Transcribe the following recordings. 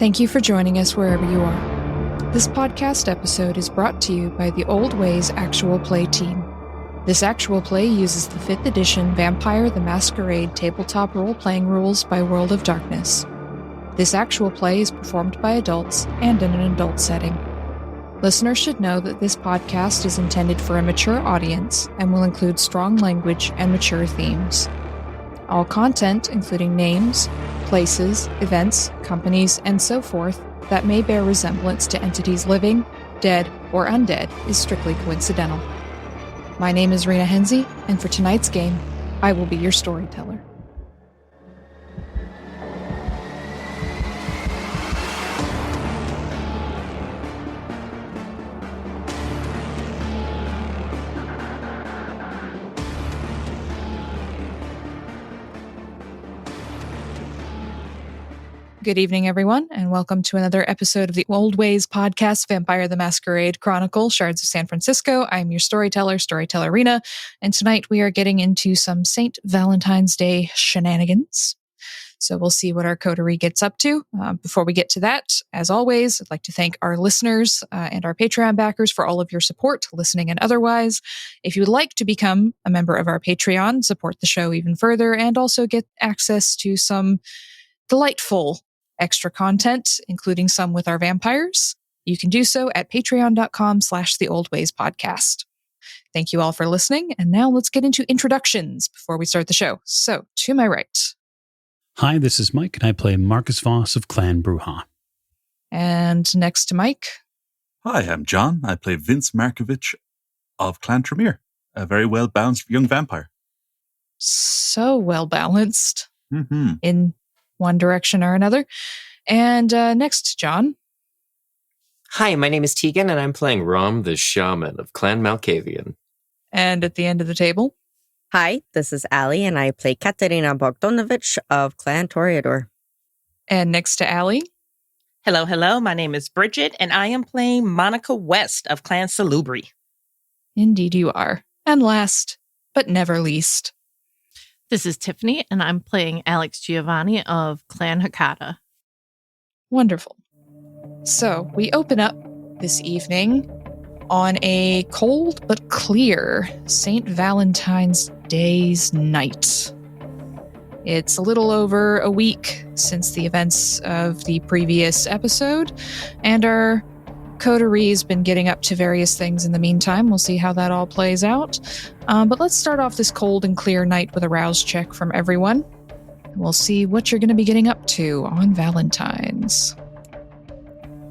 Thank you for joining us wherever you are. This podcast episode is brought to you by the Old Ways Actual Play team. This actual play uses the 5th edition Vampire the Masquerade tabletop role-playing rules by World of Darkness. This actual play is performed by adults and in an adult setting. Listeners should know that this podcast is intended for a mature audience and will include strong language and mature themes. All content, including names, places, events, companies, and so forth, that may bear resemblance to entities living, dead, or undead is strictly coincidental. My name is Rena Henze, and for tonight's game, I will be your storyteller. Good evening, everyone, and welcome to another episode of the Old Ways podcast, Vampire the Masquerade Chronicle, Shards of San Francisco. I'm your storyteller Rena, and tonight we are getting into some St. Valentine's Day shenanigans. So we'll see what our coterie gets up to. Before we get to that, as always, I'd like to thank our listeners and our Patreon backers for all of your support, listening and otherwise. If you would like to become a member of our Patreon, support the show even further, and also get access to some delightful extra content, including some with our vampires, you can do so at patreon.com/theoldwayspodcast. Thank you all for listening, and now let's get into introductions before we start the show. So, to my right. Hi, this is Mike, and I play Marcus Voss of Clan Bruja. And next to Mike. Hi, I'm John. I play Vince Markovich of Clan Tremere, a very well-balanced young vampire. So well-balanced in one direction or another. And next to John. Hi, my name is Tegan, and I'm playing Rahm, the shaman of Clan Malkavian. And at the end of the table. Hi, this is Ali, and I play Katerina Bogdanovich of Clan Toreador. And next to Ali. Hello. My name is Bridget, and I am playing Monika West of Clan Salubri. Indeed you are. And last, but never least. This is Tiffany, and I'm playing Alex Giovanni of Clan Hakata. Wonderful. So, we open up this evening on a cold but clear St. Valentine's Day's night. It's a little over a week since the events of the previous episode, and our coterie's been getting up to various things in the meantime. We'll see how that all plays out. But let's start off this cold and clear night with a rouse check from everyone. We'll see what you're going to be getting up to on Valentine's.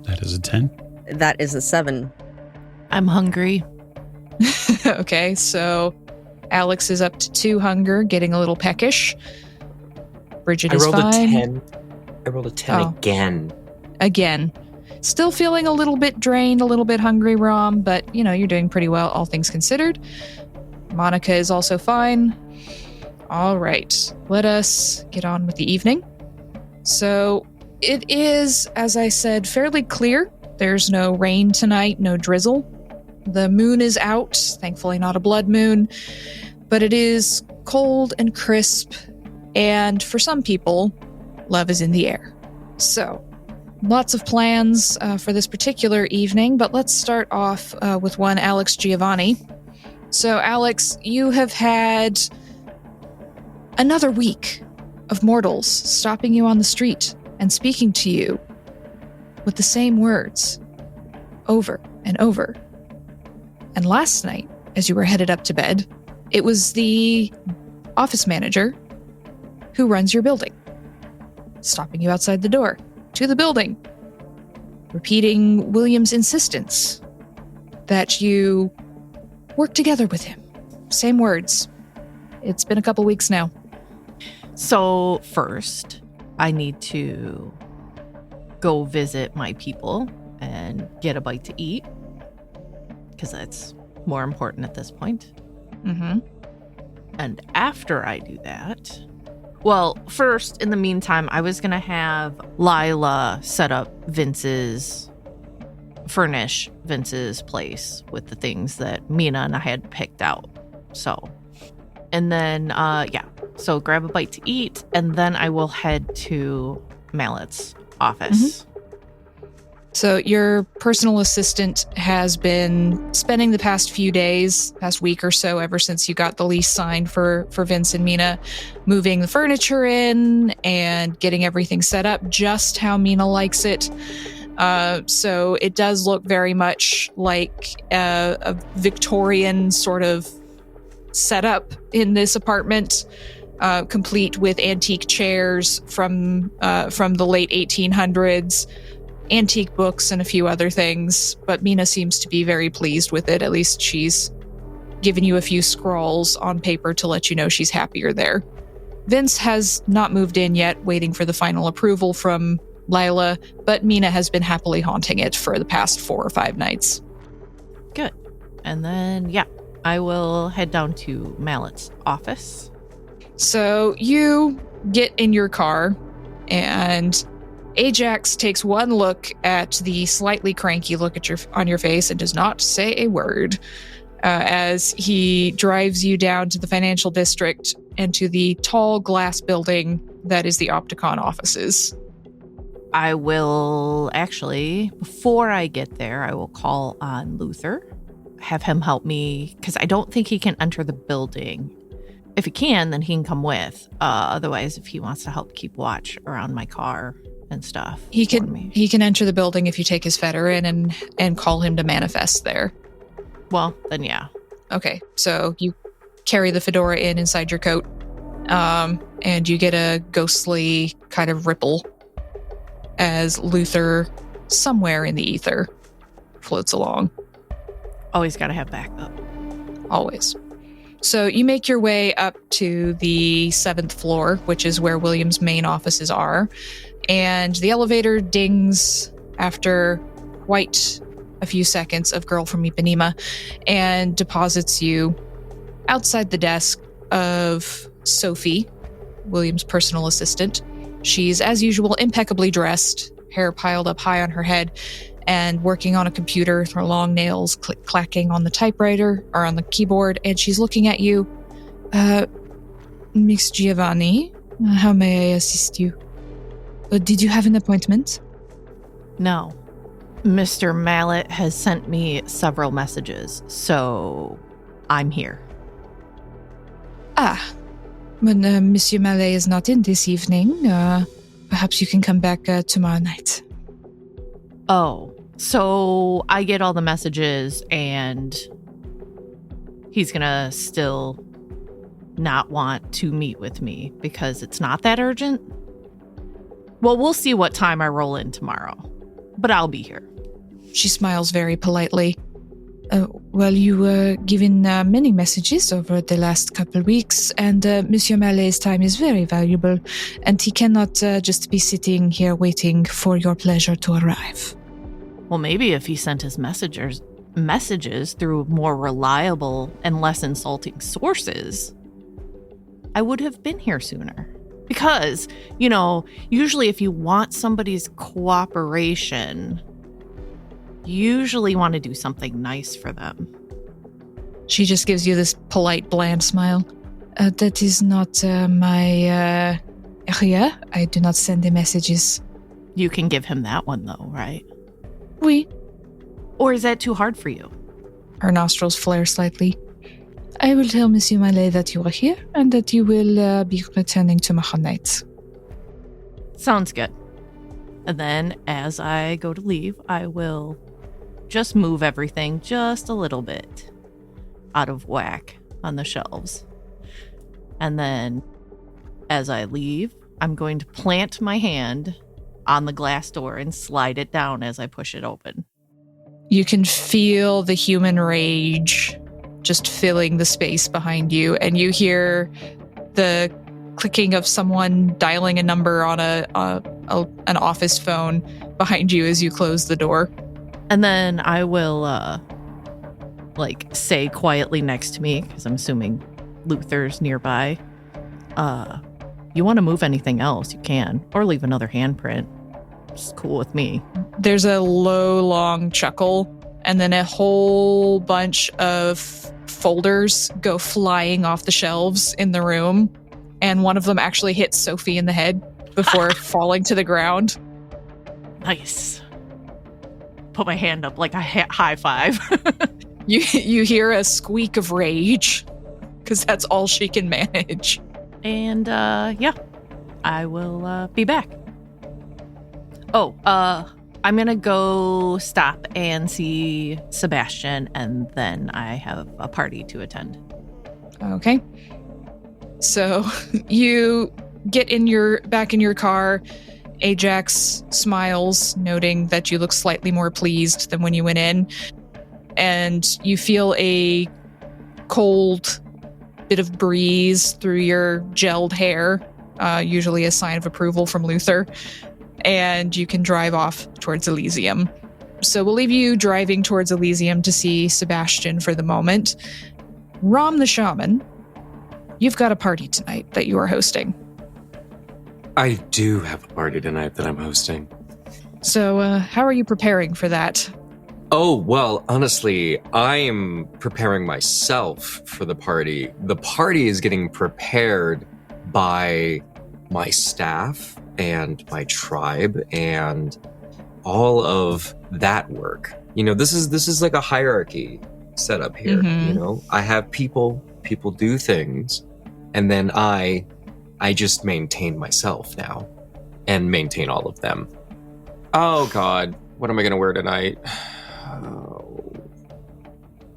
That is a 10. That is a 7. I'm hungry. Okay, so Alex is up to 2 hunger, getting a little peckish. Bridget is fine. I rolled a 10 again. Again. Still feeling a little bit drained, a little bit hungry, Rahm, but, you're doing pretty well, all things considered. Monika is also fine. All right, let us get on with the evening. So, it is, as I said, fairly clear. There's no rain tonight, no drizzle. The moon is out, thankfully not a blood moon, but it is cold and crisp, and for some people, love is in the air. So, lots of plans for this particular evening, but let's start off with one Alex Giovanni. So, Alex, you have had another week of mortals stopping you on the street and speaking to you with the same words over and over. And last night, as you were headed up to bed, it was the office manager who runs your building, stopping you outside the door to the building, repeating William's insistence that you work together with him. Same words. It's been a couple weeks now. So first, I need to go visit my people and get a bite to eat, because that's more important at this point. Mm-hmm. And after I do that, well, first, in the meantime, I was going to have Lila furnish Vince's place with the things that Mina and I had picked out. So, and then, so grab a bite to eat, and then I will head to Mallet's office So your personal assistant has been spending the past few days, past week or so, ever since you got the lease signed for Vince and Mina, moving the furniture in and getting everything set up just how Mina likes it. So it does look very much like a Victorian sort of setup in this apartment, complete with antique chairs from the late 1800s. Antique books and a few other things, but Mina seems to be very pleased with it. At least she's given you a few scrawls on paper to let you know she's happier there. Vince has not moved in yet, waiting for the final approval from Lila, but Mina has been happily haunting it for the past 4 or 5 nights. Good. And then, I will head down to Mallet's office. So you get in your car, and Ajax takes one look at the slightly cranky look on your face and does not say a word as he drives you down to the financial district and to the tall glass building that is the Opticon offices. I will actually, before I get there, I will call on Luther, have him help me, because I don't think he can enter the building. If he can, then he can come with. Otherwise, if he wants to help keep watch around my car and stuff. He can enter the building if you take his fetter in and call him to manifest there. Well, then yeah. Okay, so you carry the fedora inside your coat, and you get a ghostly kind of ripple as Luther, somewhere in the ether, floats along. Always got to have backup. Always. So you make your way up to the 7th floor, which is where William's main offices are. And the elevator dings after quite a few seconds of Girl from Ipanema and deposits you outside the desk of Sophie, William's personal assistant. She's, as usual, impeccably dressed, hair piled up high on her head, and working on a computer, her long nails clacking on the typewriter or on the keyboard, and she's looking at you. Miss Giovanni, how may I assist you? Did you have an appointment? No. Mr. Mallet has sent me several messages, so I'm here. But Monsieur Mallet is not in this evening. Perhaps you can come back tomorrow night. Oh, so I get all the messages and he's gonna still not want to meet with me because it's not that urgent? Well, we'll see what time I roll in tomorrow, but I'll be here. She smiles very politely. Well, you were given many messages over the last couple weeks, and Monsieur Mallet's time is very valuable, and he cannot just be sitting here waiting for your pleasure to arrive. Well, maybe if he sent his messages through more reliable and less insulting sources, I would have been here sooner. Because, usually if you want somebody's cooperation, you usually want to do something nice for them. She just gives you this polite, bland smile. That is not my area. I do not send the messages. You can give him that one, though, right? Oui. Or is that too hard for you? Her nostrils flare slightly. I will tell Monsieur Mallet that you are here and that you will be returning tomorrow night. Sounds good. And then as I go to leave, I will just move everything just a little bit out of whack on the shelves. And then as I leave, I'm going to plant my hand on the glass door and slide it down as I push it open. You can feel the human rage just filling the space behind you, and you hear the clicking of someone dialing a number on an office phone behind you as you close the door. And then I will say quietly next to me, because I'm assuming Luther's nearby, you want to move anything else, you can, or leave another handprint. It's cool with me. There's a low, long chuckle, and then a whole bunch of folders go flying off the shelves in the room, and one of them actually hits Sophie in the head before falling to the ground. Nice. put my hand up like a high five. You hear a squeak of rage, because that's all she can manage. And yeah, I will be back. Oh, I'm gonna go stop and see Sebastian, and then I have a party to attend. Okay. So you get back in your car. Ajax smiles, noting that you look slightly more pleased than when you went in. And you feel a cold bit of breeze through your gelled hair, usually a sign of approval from Luther. And you can drive off towards Elysium. So we'll leave you driving towards Elysium to see Sebastian for the moment. Rahm the Shaman, you've got a party tonight that you are hosting. I do have a party tonight that I'm hosting. So how are you preparing for that? Oh, well, honestly, I am preparing myself for the party. The party is getting prepared by my staff and my tribe and all of that work. You know, this is like a hierarchy set up here. Mm-hmm. You know, I have people do things, and then I just maintain myself now and maintain all of them. Oh God, what am I gonna wear tonight?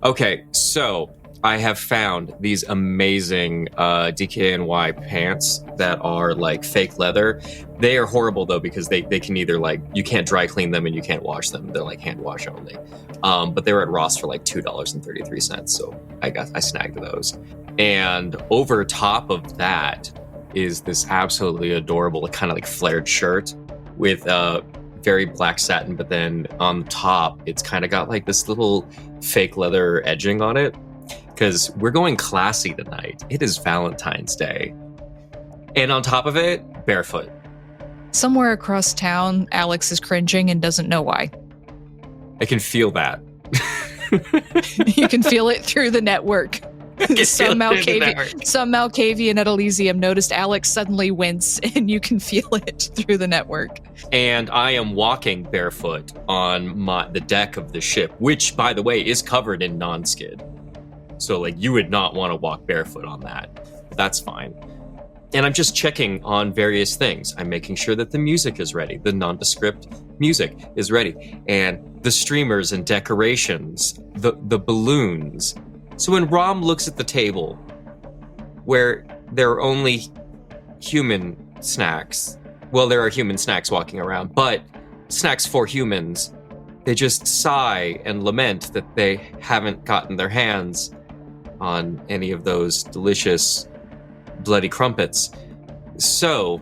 Okay, so I have found these amazing DKNY pants that are like fake leather. They are horrible though, because they can either like, you can't dry clean them and you can't wash them. They're like hand wash only. But they were at Ross for like $2.33. So I snagged those. And over top of that is this absolutely adorable kind of like flared shirt with very black satin, but then on top it's kind of got like this little fake leather edging on it, because we're going classy tonight. It is Valentine's Day. And on top of it, barefoot. Somewhere across town, Alex is cringing and doesn't know why. I can feel that. You can feel it through the network. Some Malkavian at Elysium noticed Alex suddenly wince, and you can feel it through the network. And I am walking barefoot on the deck of the ship, which, by the way, is covered in non-skid. So, like, you would not want to walk barefoot on that. But that's fine. And I'm just checking on various things. I'm making sure that the music is ready. The nondescript music is ready. And the streamers and decorations, the balloons. So when Rahm looks at the table where there are only human snacks, well, there are human snacks walking around, but snacks for humans, they just sigh and lament that they haven't gotten their hands on any of those delicious bloody crumpets. So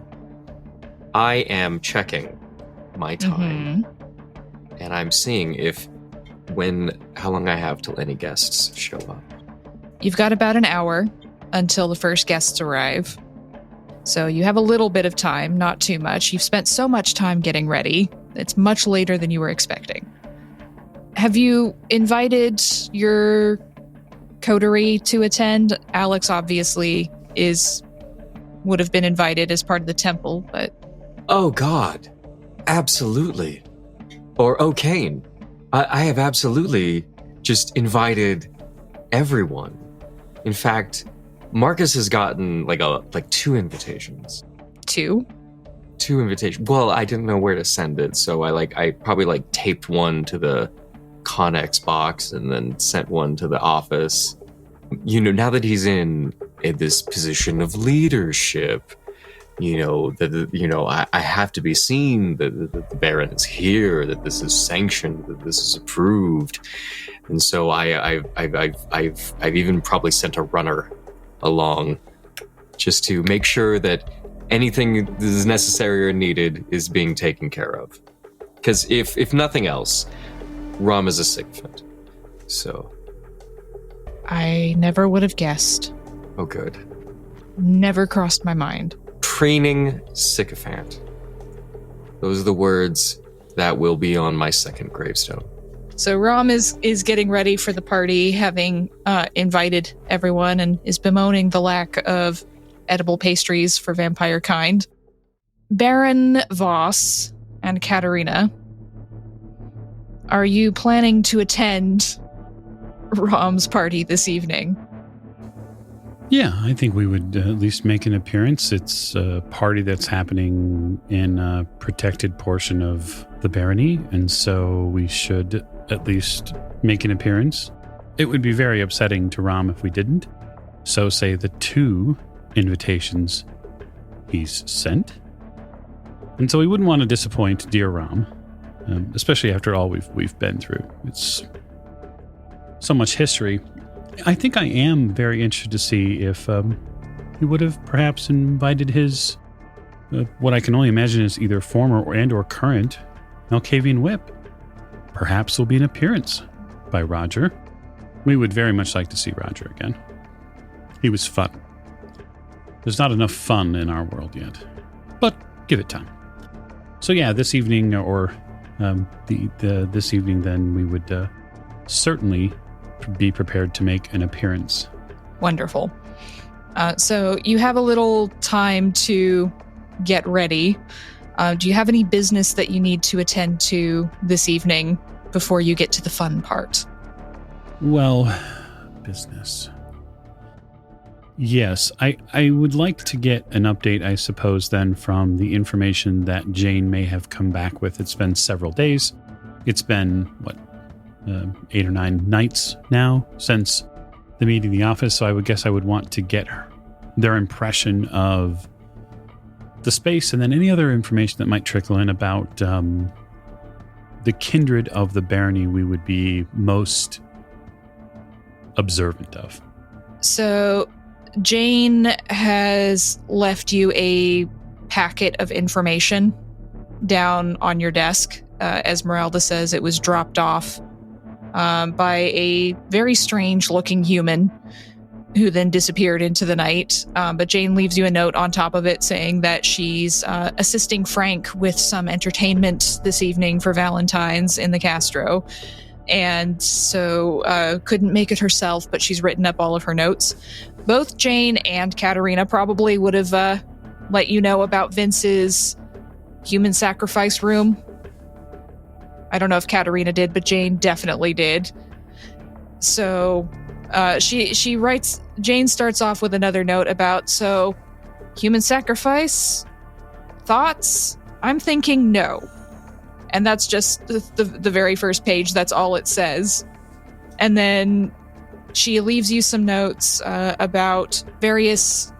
I am checking my time, and I'm seeing how long I have till any guests show up. You've got about an hour until the first guests arrive. So you have a little bit of time, not too much. You've spent so much time getting ready. It's much later than you were expecting. Have you invited your coterie to attend? Alex obviously would have been invited as part of the temple, but... Oh God, absolutely. Or O'Kane. I have absolutely just invited everyone. In fact, Marcus has gotten like 2 invitations. 2? 2 invitations. Well, I didn't know where to send it, so I probably taped one to the Connex box and then sent one to the office. You know, now that he's in this position of leadership, I have to be seen that the Baron is here, that this is sanctioned, that this is approved, and so I've even probably sent a runner along just to make sure that anything that is necessary or needed is being taken care of. Because if nothing else, Rahm is a sycophant. So I never would have guessed. Oh, good. Never crossed my mind. Preening sycophant. Those are the words that will be on my second gravestone. So Rahm is getting ready for the party, having invited everyone, and is bemoaning the lack of edible pastries for vampire kind. Baron Voss and Katerina, are you planning to attend Rahm's party this evening? Yeah, I think we would at least make an appearance. It's a party that's happening in a protected portion of the barony, and so we should at least make an appearance. It would be very upsetting to Rahm if we didn't. So say the 2 invitations he's sent. And so we wouldn't want to disappoint dear Rahm, especially after all we've been through. It's so much history. I think I am very interested to see if he would have perhaps invited his, what I can only imagine is either former and/or current Malkavian whip. Perhaps there'll be an appearance by Roger. We would very much like to see Roger again. He was fun. There's not enough fun in our world yet, but give it time. So yeah, this evening, or this evening, then we would certainly be prepared to make an appearance. Wonderful. So you have a little time to get ready. Do you have any business that you need to attend to this evening before you get to the fun part? Well, business. Yes, I would like to get an update, I suppose, then from the information that Jane may have come back with. It's been several days. It's been, 8 or 9 nights now since the meeting in the office, so I would guess I would want to get their impression of the space and then any other information that might trickle in about the kindred of the barony we would be most observant of. So Jane has left you a packet of information down on your desk. Esmeralda says it was dropped off by a very strange looking human who then disappeared into the night. But Jane leaves you a note on top of it saying that she's assisting Frank with some entertainment this evening for Valentine's in the Castro. And so couldn't make it herself, but she's written up all of her notes. Both Jane and Katerina probably would have let you know about Vince's human sacrifice room. I don't know if Katerina did, but Jane definitely did. So she writes, Jane starts off with another note about, so human sacrifice? Thoughts? I'm thinking no. And that's just the very first page. That's all it says. And then she leaves you some notes about various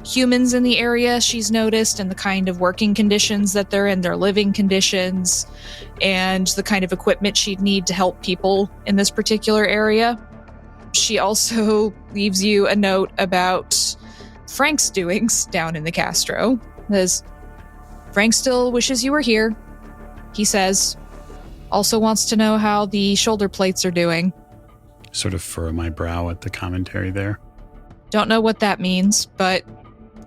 humans in the area she's noticed and the kind of working conditions that they're in, their living conditions, and the kind of equipment she'd need to help people in this particular area. She also leaves you a note about Frank's doings down in the Castro. Says, Frank still wishes you were here. He says, also wants to know how the shoulder plates are doing. Sort of furrow my brow at the commentary there. Don't know what that means, but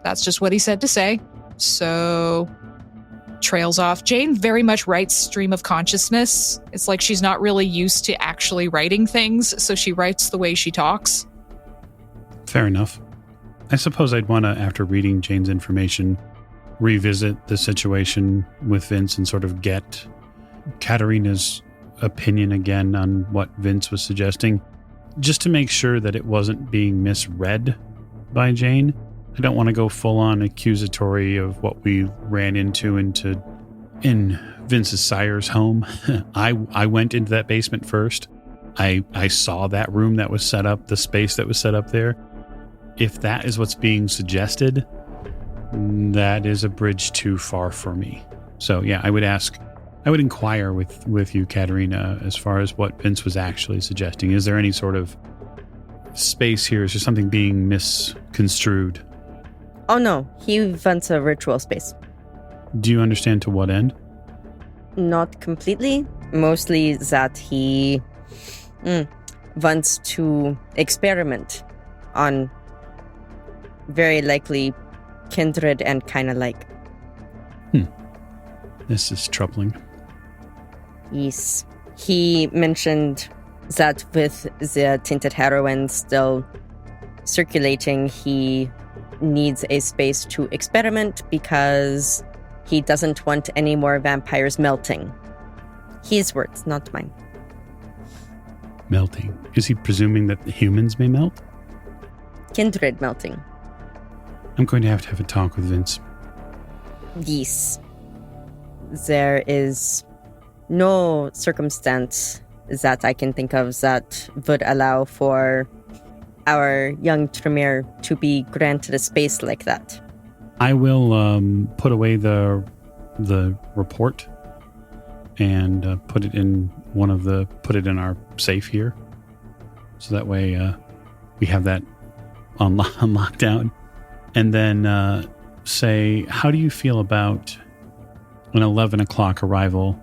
that's just what he said to say. So, trails off. Jane very much writes stream of consciousness. It's like she's not really used to actually writing things, so she writes the way she talks. Fair enough. I suppose I'd want to, after reading Jane's information, revisit the situation with Vince and sort of get Katerina's opinion again on what Vince was suggesting, just to make sure that it wasn't being misread by Jane. I don't want to go full-on accusatory of what we ran into in Vince's sire's home. I went into that basement first. I saw that room that was set up, the space that was set up there. If that is what's being suggested, that is a bridge too far for me. So yeah, I would inquire with you, Katerina, as far as what Vince was actually suggesting. Is there any sort of space here? Is there something being misconstrued? Oh no, he wants a ritual space. Do you understand to what end? Not completely. Mostly that he wants to experiment on very likely kindred and kind of like. This is troubling. Yes. He mentioned that with the tinted heroin still circulating, he needs a space to experiment because he doesn't want any more vampires melting. His words, not mine. Melting. Is he presuming that the humans may melt? Kindred melting. I'm going to have a talk with Vince. Yes. There is no circumstance that I can think of that would allow for our young Tremere to be granted a space like that. I will put away the report and put it in our safe here, so that way we have that on lockdown. And then say, how do you feel about an 11 o'clock arrival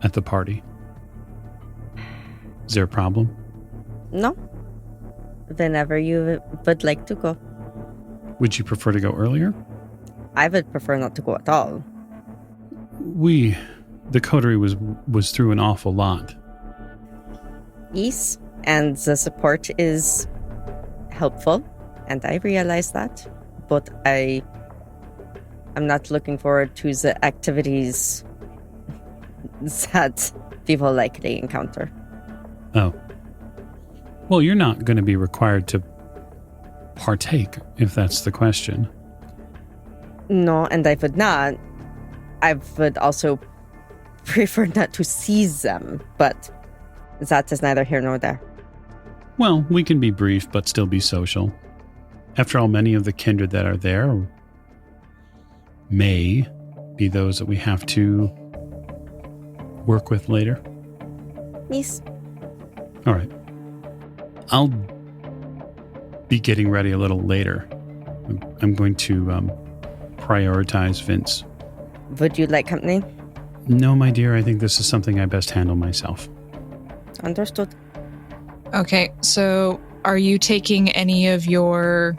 at the party? Is there a problem? No. Whenever you would like to go. Would you prefer to go earlier? I would prefer not to go at all. The coterie was through an awful lot. Yes, and the support is helpful, and I realize that, but I'm not looking forward to the activities that people likely encounter. Oh. Well, you're not going to be required to partake, if that's the question. No, and I would not. I would also prefer not to see them, but that is neither here nor there. Well, we can be brief, but still be social. After all, many of the kindred that are there may be those that we have to work with later. Yes. All right. I'll be getting ready a little later. I'm going to prioritize Vince. Would you like company? No, my dear, I think this is something I best handle myself. Understood. Okay, so are you taking any of your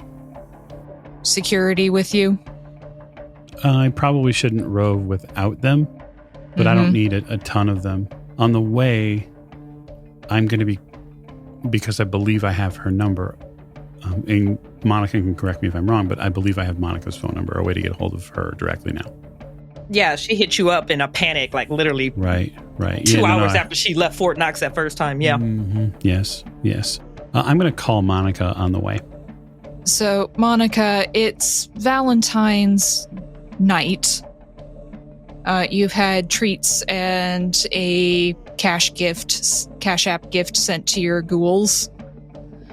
security with you? I probably shouldn't rove without them, but I don't need a ton of them. On the way, I'm going to be, because I believe I have her number, and Monika can correct me if I'm wrong, but I believe I have Monika's phone number, a way to get a hold of her directly now. Yeah, she hit you up in a panic, like literally Right. 2 hours after she left Fort Knox that first time. Yeah. Mm-hmm. Yes. I'm going to call Monika on the way. So, Monika, it's Valentine's night. You've had treats and a Cash App gift sent to your ghouls.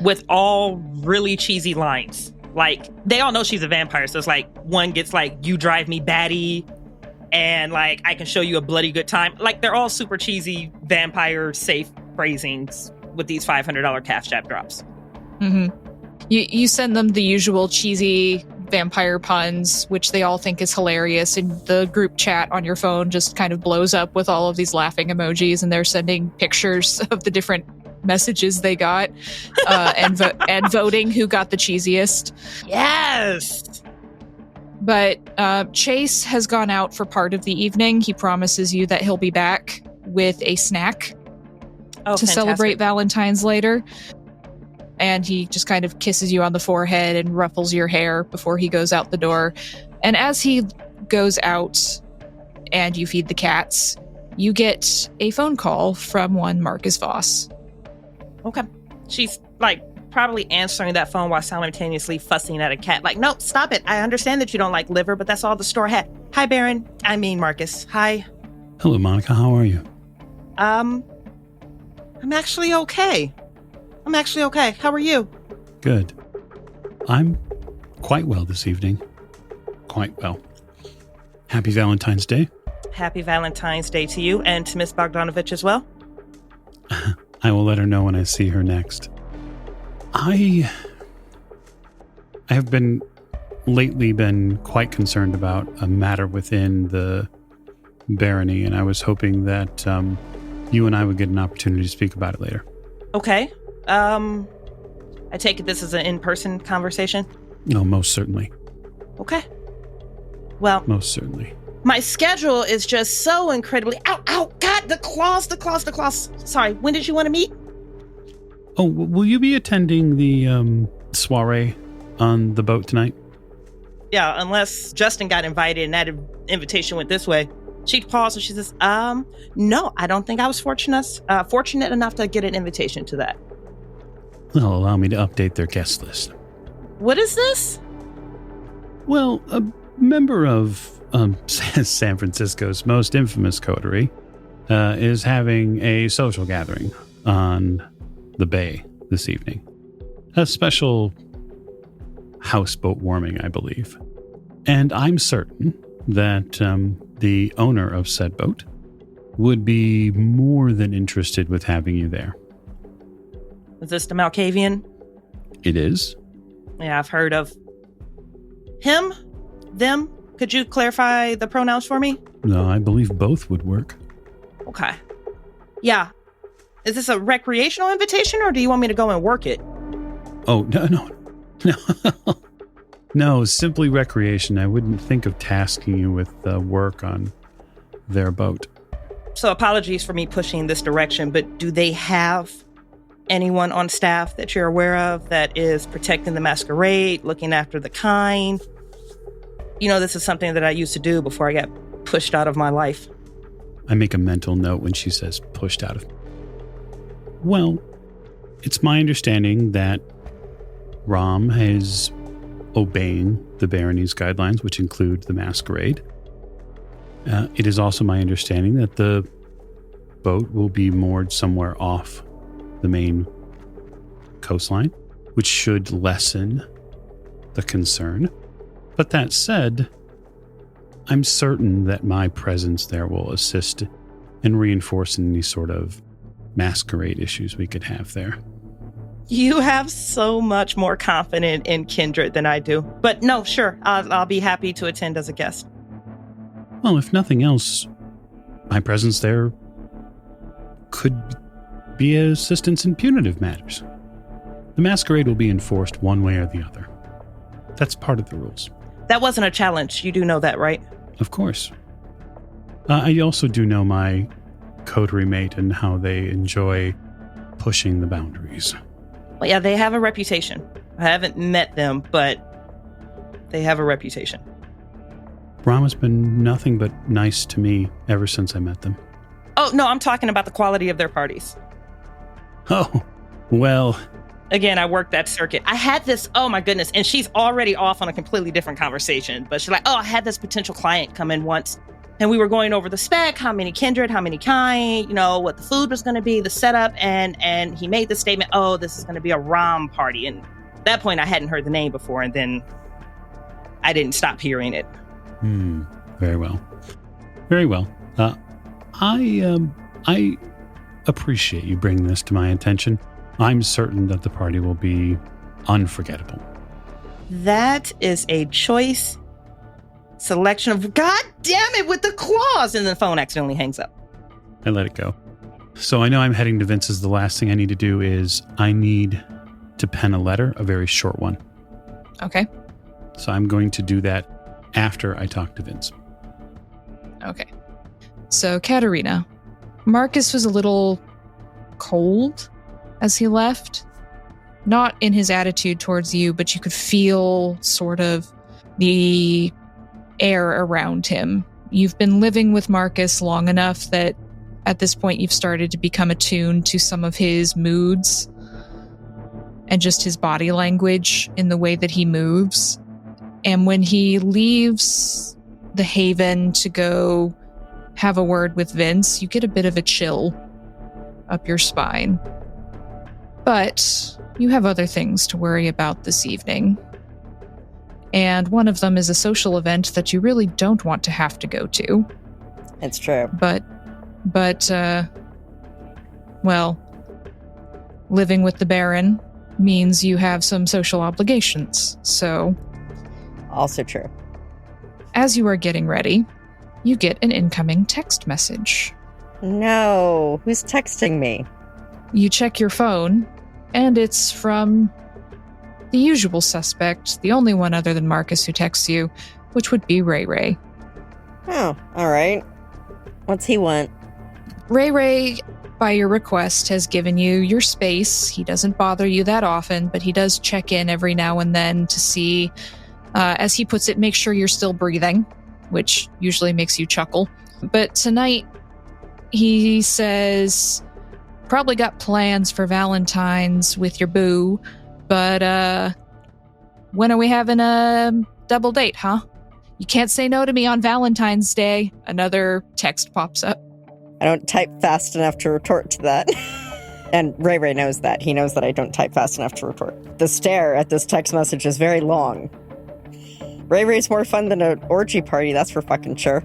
With all really cheesy lines. Like, they all know she's a vampire, so it's like, one gets like, you drive me batty, and like, I can show you a bloody good time. Like, they're all super cheesy vampire safe phrasings with these $500 Cash App drops. Mm-hmm. You send them the usual cheesy vampire puns, which they all think is hilarious, and the group chat on your phone just kind of blows up with all of these laughing emojis, and they're sending pictures of the different messages they got, and voting who got the cheesiest. Yes! But Chase has gone out for part of the evening. He promises you that he'll be back with a snack to celebrate Valentine's later. And he just kind of kisses you on the forehead and ruffles your hair before he goes out the door. And as he goes out and you feed the cats, you get a phone call from one Marcus Voss. Okay. She's like probably answering that phone while simultaneously fussing at a cat. Like, nope, stop it. I understand that you don't like liver, but that's all the store had. Hi, Baron. I mean, Marcus. Hi. Hello, Monika. How are you? I'm actually okay. How are you? Good. I'm quite well this evening. Quite well. Happy Valentine's Day. Happy Valentine's Day to you and to Miss Bogdanovich as well. I will let her know when I see her next. I have been quite concerned about a matter within the barony, and I was hoping that you and I would get an opportunity to speak about it later. Okay. I take it this is an in-person conversation? No, most certainly. Okay. Well, most certainly. My schedule is just so incredibly... Ow, God, the claws. Sorry, when did you want to meet? Oh, will you be attending the soiree on the boat tonight? Yeah, unless Justin got invited and that invitation went this way. She paused and she says, no, I don't think I was fortunate enough to get an invitation to that. Well, allow me to update their guest list. What is this? Well, a member of San Francisco's most infamous coterie is having a social gathering on the bay this evening. A special houseboat warming, I believe. And I'm certain that the owner of said boat would be more than interested with having you there. Is this the Malkavian? It is. Yeah, I've heard of him, them. Could you clarify the pronouns for me? No, I believe both would work. Okay. Yeah. Is this a recreational invitation or do you want me to go and work it? Oh, no. No, simply recreation. I wouldn't think of tasking you with work on their boat. So apologies for me pushing this direction, but do they have anyone on staff that you're aware of that is protecting the masquerade, looking after the kind? You know, this is something that I used to do before I got pushed out of my life. I make a mental note when she says pushed out of. Well, it's my understanding that Rahm is obeying the barony's guidelines, which include the masquerade. It is also my understanding that the boat will be moored somewhere off the main coastline, which should lessen the concern. But that said, I'm certain that my presence there will assist in reinforcing any sort of masquerade issues we could have there. You have so much more confidence in Kindred than I do. But no, sure, I'll be happy to attend as a guest. Well, if nothing else, my presence there could be assistance in punitive matters. The masquerade will be enforced one way or the other. That's part of the rules. That wasn't a challenge. You do know that, right? Of course. I also do know my coterie mate and how they enjoy pushing the boundaries. Well, yeah, they have a reputation. I haven't met them, but they have a reputation. Rahm has been nothing but nice to me ever since I met them. Oh, no, I'm talking about the quality of their parties. Oh, well. Again, I worked that circuit. I had this, oh my goodness, and she's already off on a completely different conversation. But she's like, oh, I had this potential client come in once, and we were going over the spec, how many kindred, how many kind, you know, what the food was going to be, the setup, and he made the statement, oh, this is going to be a Rahm party. And at that point, I hadn't heard the name before, and then I didn't stop hearing it. Very well. Very well. I appreciate you bringing this to my attention. I'm certain that the party will be unforgettable. That is a choice selection of, God damn it, with the claws! And the phone accidentally hangs up. I let it go. So I know I'm heading to Vince's. The last thing I need to do is I need to pen a letter, a very short one. Okay. So I'm going to do that after I talk to Vince. Okay. So, Katerina, Marcus was a little cold as he left. Not in his attitude towards you, but you could feel sort of the air around him. You've been living with Marcus long enough that at this point you've started to become attuned to some of his moods and just his body language in the way that he moves. And when he leaves the Haven to go have a word with Vince, you get a bit of a chill up your spine. But you have other things to worry about this evening. And one of them is a social event that you really don't want to have to go to. It's true. But, well, living with the Baron means you have some social obligations, so... Also true. As you are getting ready, you get an incoming text message. No, who's texting me? You check your phone, and it's from the usual suspect, the only one other than Marcus who texts you, which would be Ray Ray. Oh, all right. What's he want? Ray Ray, by your request, has given you your space. He doesn't bother you that often, but he does check in every now and then to see, as he puts it, make sure you're still breathing, which usually makes you chuckle. But tonight, he says, probably got plans for Valentine's with your boo, but when are we having a double date, huh? You can't say no to me on Valentine's Day. Another text pops up. I don't type fast enough to retort to that. And Ray Ray knows that. He knows that I don't type fast enough to retort. The stare at this text message is very long. Ray Ray's more fun than an orgy party, that's for fucking sure.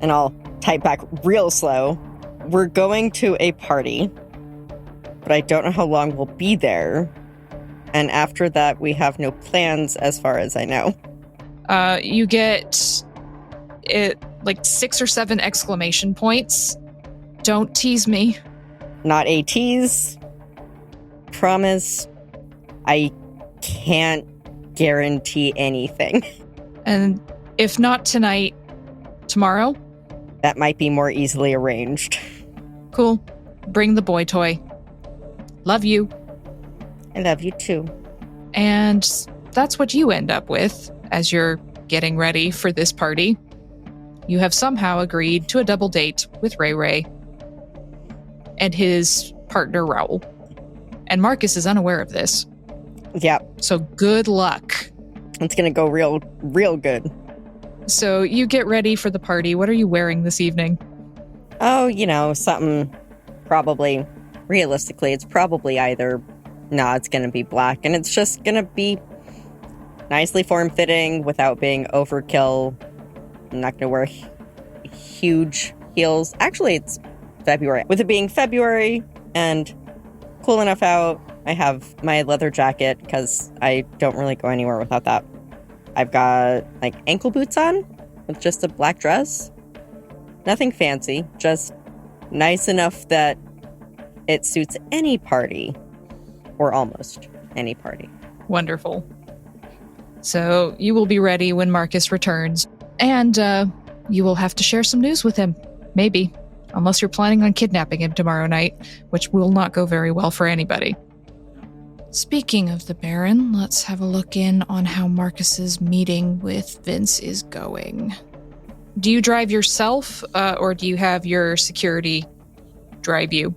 And I'll type back real slow. We're going to a party, but I don't know how long we'll be there. And after that, we have no plans as far as I know. You get it like 6 or 7 exclamation points. Don't tease me. Not a tease. Promise. I can't guarantee anything. And if not tonight, tomorrow? That might be more easily arranged. Cool. Bring the boy toy. Love you. I love you too. And that's what you end up with as you're getting ready for this party. You have somehow agreed to a double date with Ray Ray and his partner Raul. And Marcus is unaware of this. Yep. So good luck. It's gonna go real good. So you get ready for the party. What are you wearing this evening? Oh, something probably, realistically, it's probably either, it's gonna be black, and it's just gonna be nicely form-fitting without being overkill. I'm not gonna wear huge heels. Actually, it's February. With it being February and cool enough out, I have my leather jacket because I don't really go anywhere without that. I've got ankle boots on with just a black dress. Nothing fancy, just nice enough that it suits any party, or almost any party. Wonderful. So you will be ready when Marcus returns, and you will have to share some news with him. Maybe. Unless you're planning on kidnapping him tomorrow night, which will not go very well for anybody. Speaking of the Baron, let's have a look in on how Marcus's meeting with Vince is going. Do you drive yourself, or do you have your security drive you?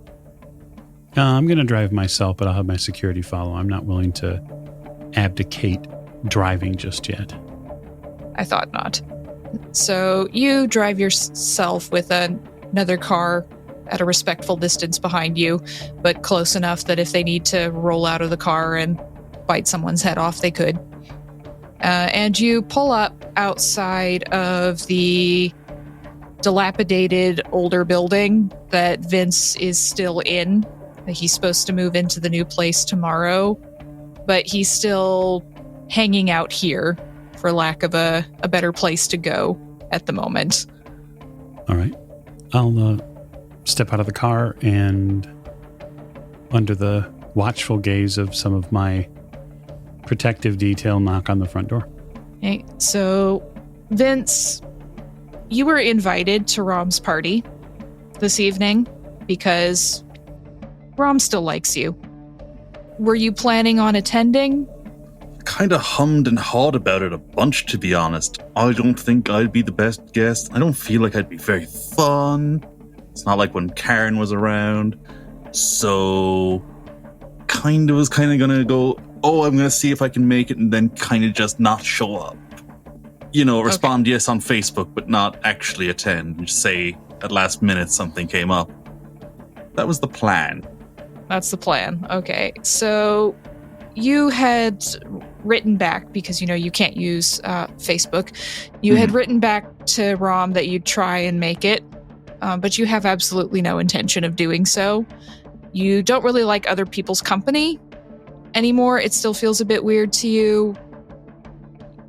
I'm going to drive myself, but I'll have my security follow. I'm not willing to abdicate driving just yet. I thought not. So you drive yourself with another car at a respectful distance behind you, but close enough that if they need to roll out of the car and bite someone's head off, they could. And you pull up outside of the dilapidated older building that Vince is still in. He's supposed to move into the new place tomorrow, but he's still hanging out here for lack of a better place to go at the moment. All right. I'll step out of the car and, under the watchful gaze of some of my protective detail, knock on the front door. Okay, so Vince, you were invited to Rahm's party this evening because Rahm still likes you. Were you planning on attending? Kind of hummed and hawed about it a bunch, to be honest. I don't think I'd be the best guest. I don't feel like I'd be very fun. It's not like when Karen was around. So was gonna go, I'm gonna see if I can make it, and then kind of just not show up. Respond yes on Facebook, but not actually attend. Just say at last minute something came up. That was the plan. That's the plan. Okay. So you had written back, because you can't use Facebook. You had written back to Rahm that you'd try and make it, but you have absolutely no intention of doing so. You don't really like other people's company anymore. It still feels a bit weird to you.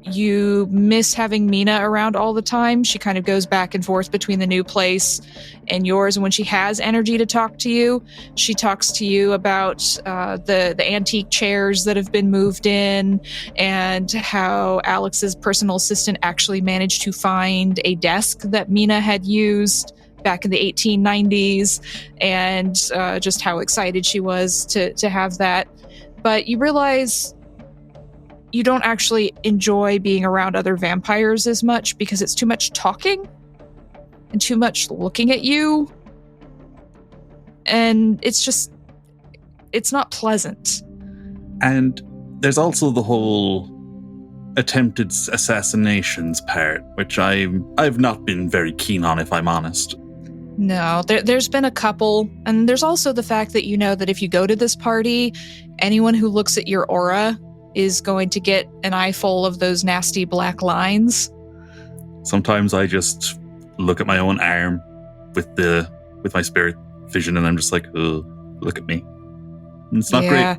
You miss having Mina around all the time. She kind of goes back and forth between the new place and yours. And when she has energy to talk to you, she talks to you about the antique chairs that have been moved in, and how Alex's personal assistant actually managed to find a desk that Mina had used back in the 1890s, and just how excited she was to have that. But you realize you don't actually enjoy being around other vampires as much because it's too much talking. and too much looking at you. And it's not pleasant. And there's also the whole attempted assassinations part, which I've not been very keen on, if I'm honest. No, there's been a couple. And there's also the fact that you know that if you go to this party, anyone who looks at your aura is going to get an eyeful of those nasty black lines. Sometimes I just look at my own arm with my spirit vision, and I'm just like, oh, look at me. And it's not great.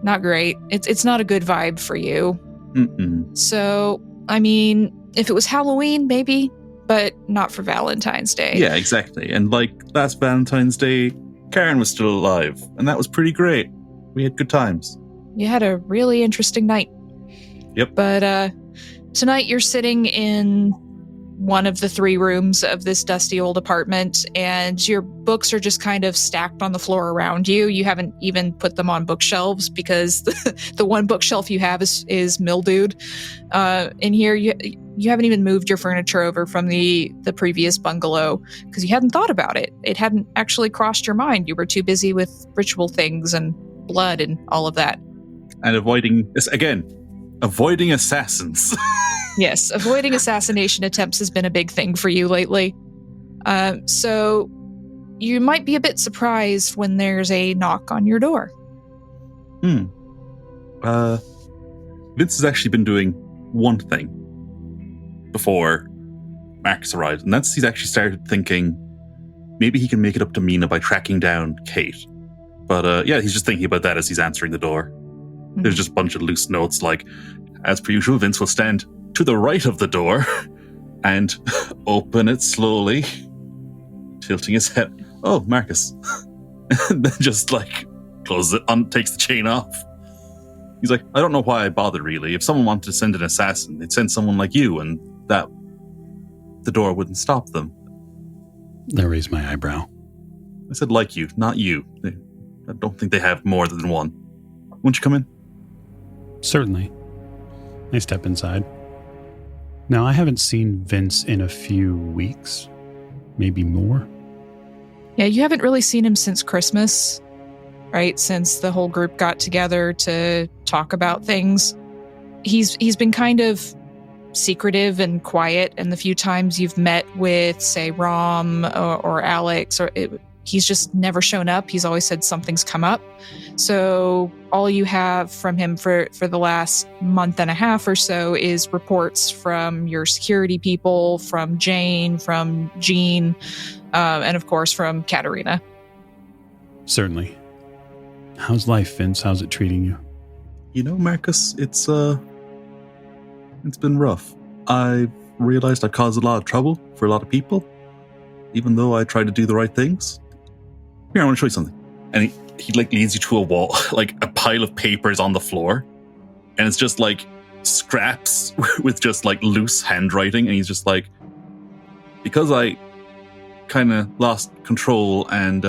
Not great. It's not a good vibe for you. Mm-mm. So, I mean, if it was Halloween, maybe, but not for Valentine's Day. Yeah, exactly. And like last Valentine's Day, Karen was still alive, and that was pretty great. We had good times. You had a really interesting night. Yep. But tonight you're sitting in one of the 3 rooms of this dusty old apartment, and your books are just kind of stacked on the floor around you. You haven't even put them on bookshelves because the one bookshelf you have is mildewed. In here, you haven't even moved your furniture over from the previous bungalow because you hadn't thought about it. It hadn't actually crossed your mind. You were too busy with ritual things and blood and all of that. And avoiding assassins. Yes, avoiding assassination attempts has been a big thing for you lately. So you might be a bit surprised when there's a knock on your door. Vince has actually been doing one thing before Marcus arrived, and that's he's actually started thinking maybe he can make it up to Mina by tracking down Kate. But he's just thinking about that as he's answering the door. There's just a bunch of loose notes like, as per usual, Vince will stand to the right of the door and open it slowly, tilting his head. Oh, Marcus. And then just like closes it, takes the chain off. He's like, I don't know why I bothered really. If someone wanted to send an assassin, they'd send someone like you, and that the door wouldn't stop them. I raised my eyebrow. I said like you, not you. I don't think they have more than one. Won't you come in? Certainly. I step inside. Now, I haven't seen Vince in a few weeks, maybe more. Yeah, you haven't really seen him since Christmas, right? Since the whole group got together to talk about things. He's been kind of secretive and quiet, and the few times you've met with, say, Rahm or Alex, he's just never shown up. He's always said something's come up. So all you have from him for the last month and a half or so is reports from your security people, from Jane, from Jean, and of course from Katerina. Certainly. How's life, Vince? How's it treating you? You know, Marcus, it's been rough. I've realized I caused a lot of trouble for a lot of people, even though I try to do the right things. Here, I want to show you something. And he like leads you to a wall, like a pile of papers on the floor. And it's just like scraps with just like loose handwriting. And he's just like, because I kind of lost control and,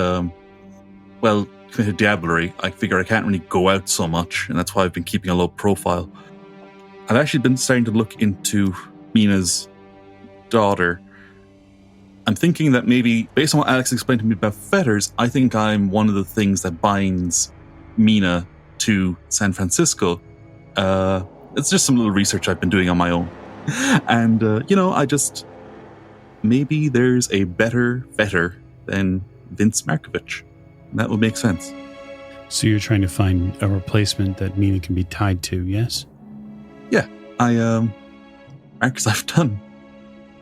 committed diablerie, I figure I can't really go out so much. And that's why I've been keeping a low profile. I've actually been starting to look into Mina's daughter. I'm thinking that maybe, based on what Alex explained to me about fetters, I think I'm one of the things that binds Mina to San Francisco. It's just some little research I've been doing on my own. And, maybe there's a better fetter than Vince Markovich. That would make sense. So you're trying to find a replacement that Mina can be tied to, yes? Yeah, Marcus, I've done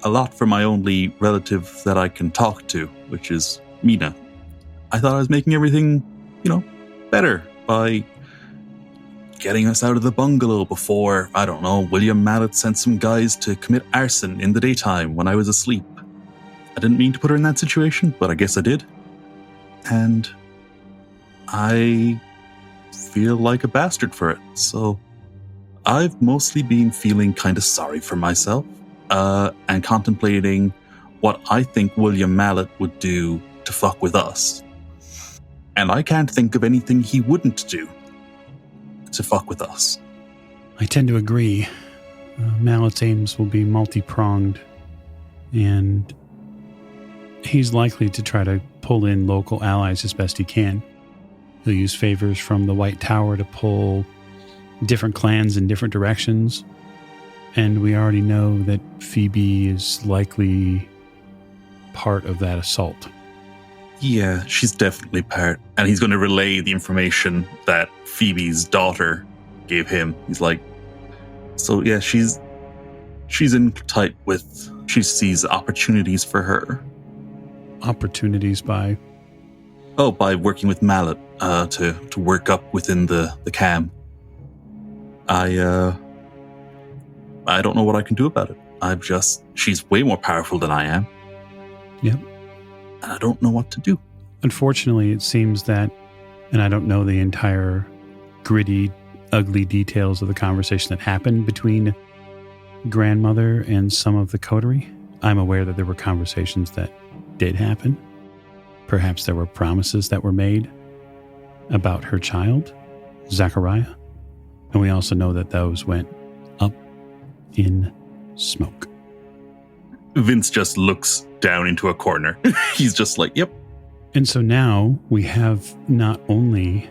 a lot for my only relative that I can talk to, which is Mina. I thought I was making everything, better by getting us out of the bungalow before, I don't know, William Mallet sent some guys to commit arson in the daytime when I was asleep. I didn't mean to put her in that situation, but I guess I did. And I feel like a bastard for it, so I've mostly been feeling kind of sorry for myself. And contemplating what I think William Mallet would do to fuck with us. And I can't think of anything he wouldn't do to fuck with us. I tend to agree. Mallet's aims will be multi-pronged. And he's likely to try to pull in local allies as best he can. He'll use favors from the White Tower to pull different clans in different directions. And we already know that Phoebe is likely part of that assault. Yeah, she's definitely part. And he's going to relay the information that Phoebe's daughter gave him. He's like, so yeah, she's in tight with, she sees opportunities for her. Opportunities by? Oh, by working with Mallet to work up within the cam. I don't know what I can do about it. She's way more powerful than I am. Yep. And I don't know what to do. Unfortunately, it seems that, and I don't know the entire gritty, ugly details of the conversation that happened between grandmother and some of the coterie. I'm aware that there were conversations that did happen. Perhaps there were promises that were made about her child, Zachariah. And we also know that those went up in smoke. Vince just looks down into a corner. He's just like, yep. And so now we have not only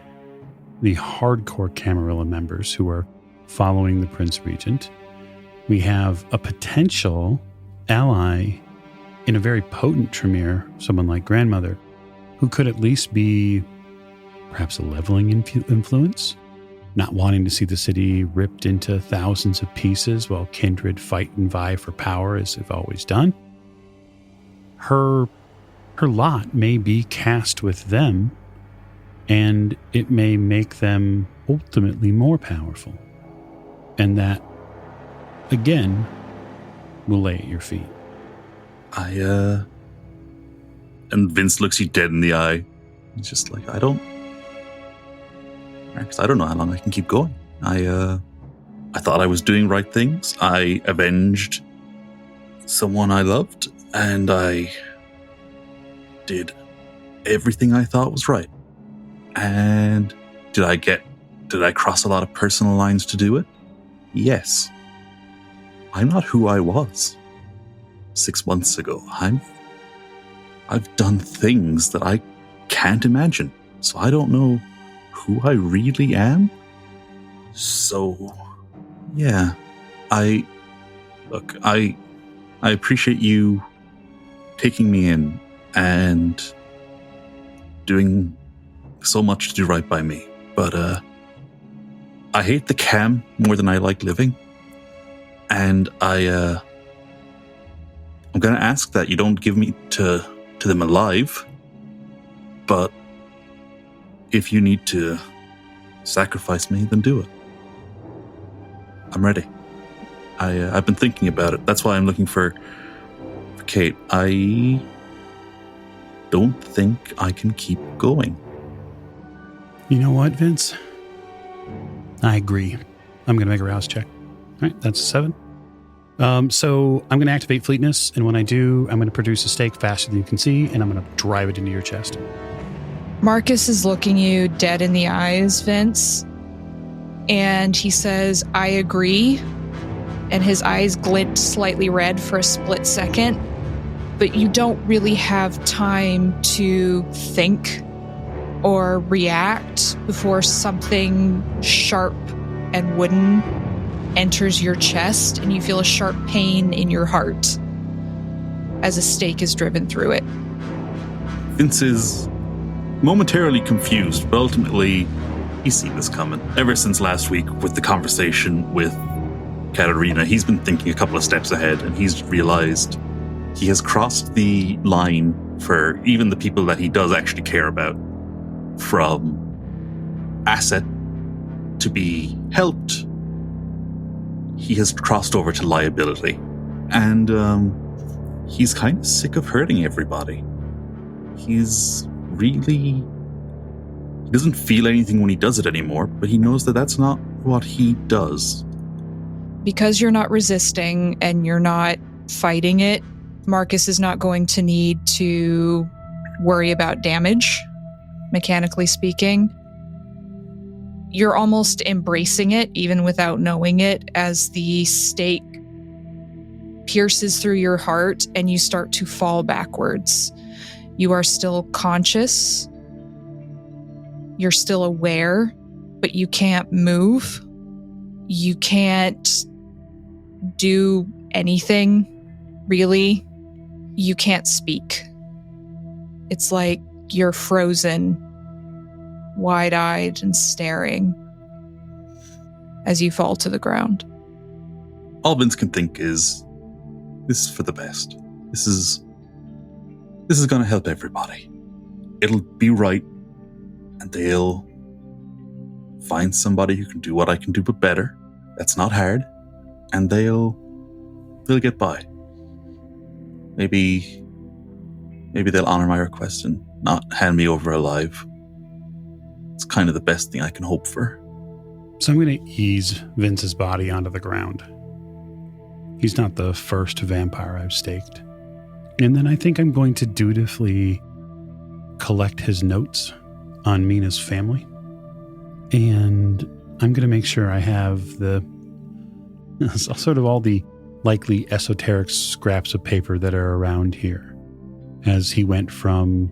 the hardcore Camarilla members who are following the Prince Regent, we have a potential ally in a very potent Tremere, someone like Grandmother, who could at least be perhaps a leveling influence, not wanting to see the city ripped into thousands of pieces while Kindred fight and vie for power as they've always done. Her lot may be cast with them, and it may make them ultimately more powerful. And that, again, will lay at your feet. And Vince looks you dead in the eye. He's just like, I don't know how long I can keep going. I thought I was doing right things. I avenged someone I loved, and I did everything I thought was right. And did I cross a lot of personal lines to do it? Yes. I'm not who I was 6 months ago. I've done things that I can't imagine. So I don't know who I really am. So, yeah. I appreciate you taking me in and doing so much to do right by me. But I hate the cam more than I like living. And I'm going to ask that you don't give me to them alive. But if you need to sacrifice me, then do it. I'm ready. I've been thinking about it. That's why I'm looking for Kate. I don't think I can keep going. You know what, Vince? I agree. I'm going to make a rouse check. All right, that's a 7. So I'm going to activate Fleetness, and when I do, I'm going to produce a stake faster than you can see, and I'm going to drive it into your chest. Marcus is looking you dead in the eyes, Vince, and he says, I agree, and his eyes glint slightly red for a split second, but you don't really have time to think or react before something sharp and wooden enters your chest, and you feel a sharp pain in your heart as a stake is driven through it. Vince is momentarily confused, but ultimately he's seen this coming. Ever since last week with the conversation with Katerina, he's been thinking a couple of steps ahead, and he's realized he has crossed the line for even the people that he does actually care about, from asset to be helped. He has crossed over to liability, and he's kind of sick of hurting everybody. He doesn't feel anything when he does it anymore, but he knows that that's not what he does. Because you're not resisting and you're not fighting it, Marcus is not going to need to worry about damage, mechanically speaking. You're almost embracing it, even without knowing it, as the stake pierces through your heart and you start to fall backwards. You are still conscious. You're still aware, but you can't move. You can't do anything, really. You can't speak. It's like you're frozen, wide-eyed and staring as you fall to the ground. All Vince can think is, this is for the best. This is going to help everybody. It'll be right, and they'll find somebody who can do what I can do but better. That's not hard, and they'll get by. Maybe they'll honor my request and not hand me over alive. It's kind of the best thing I can hope for. So I'm going to ease Vince's body onto the ground. He's not the first vampire I've staked. And then I think I'm going to dutifully collect his notes on Mina's family. And I'm going to make sure I have the sort of all the likely esoteric scraps of paper that are around here. As he went from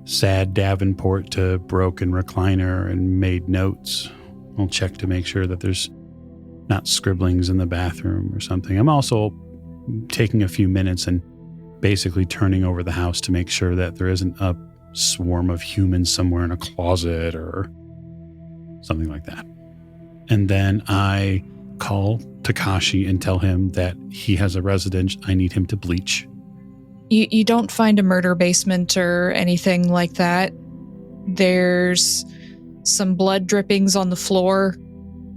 sad Davenport to broken recliner and made notes, I'll check to make sure that there's not scribblings in the bathroom or something. I'm also taking a few minutes and basically turning over the house to make sure that there isn't a swarm of humans somewhere in a closet or something like that. And then I call Takashi and tell him that he has a residence I need him to bleach. You don't find a murder basement or anything like that. There's some blood drippings on the floor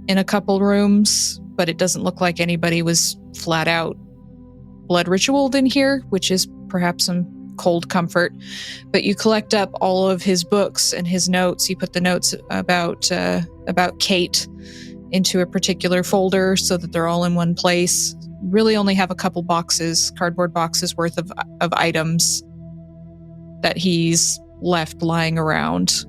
in a couple rooms, but it doesn't look like anybody was flat out blood ritualed in here, which is perhaps some cold comfort. But you collect up all of his books and his notes. You put the notes about Kate into a particular folder so that they're all in one place. You really only have a couple boxes, cardboard boxes worth of items that he's left lying around.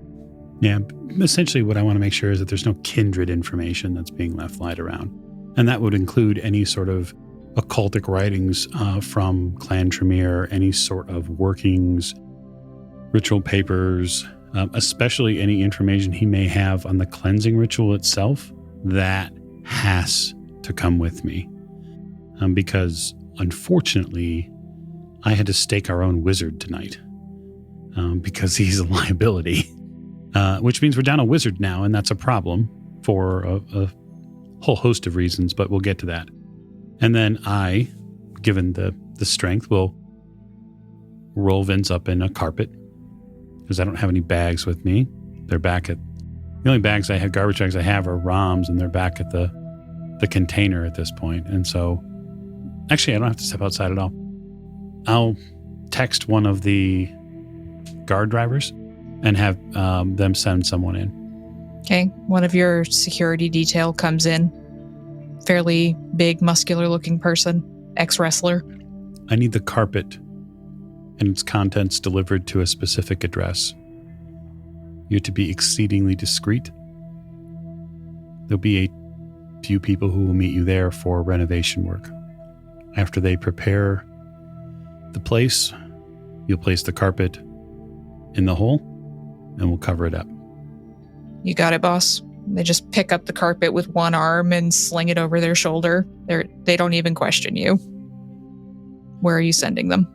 Yeah, essentially what I want to make sure is that there's no kindred information that's being left lying around. And that would include any sort of occultic writings from Clan Tremere, any sort of workings, ritual papers, especially any information he may have on the cleansing ritual itself. That has to come with me. Because unfortunately, I had to stake our own wizard tonight because he's a liability. Which means we're down a wizard now, and that's a problem for a whole host of reasons, but we'll get to that. And then I, given the strength, will roll Vince up in a carpet because I don't have any bags with me. They're back at... The only bags I have, garbage bags I have are Rahm's, and they're back at the container at this point. And so... Actually, I don't have to step outside at all. I'll text one of the guard drivers and have them send someone in. Okay, one of your security detail comes in. Fairly big, muscular-looking person, ex-wrestler. I need the carpet and its contents delivered to a specific address. You're to be exceedingly discreet. There'll be a few people who will meet you there for renovation work. After they prepare the place, you'll place the carpet in the hole, and we'll cover it up. You got it, boss. They just pick up the carpet with one arm and sling it over their shoulder. They don't even question you. Where are you sending them?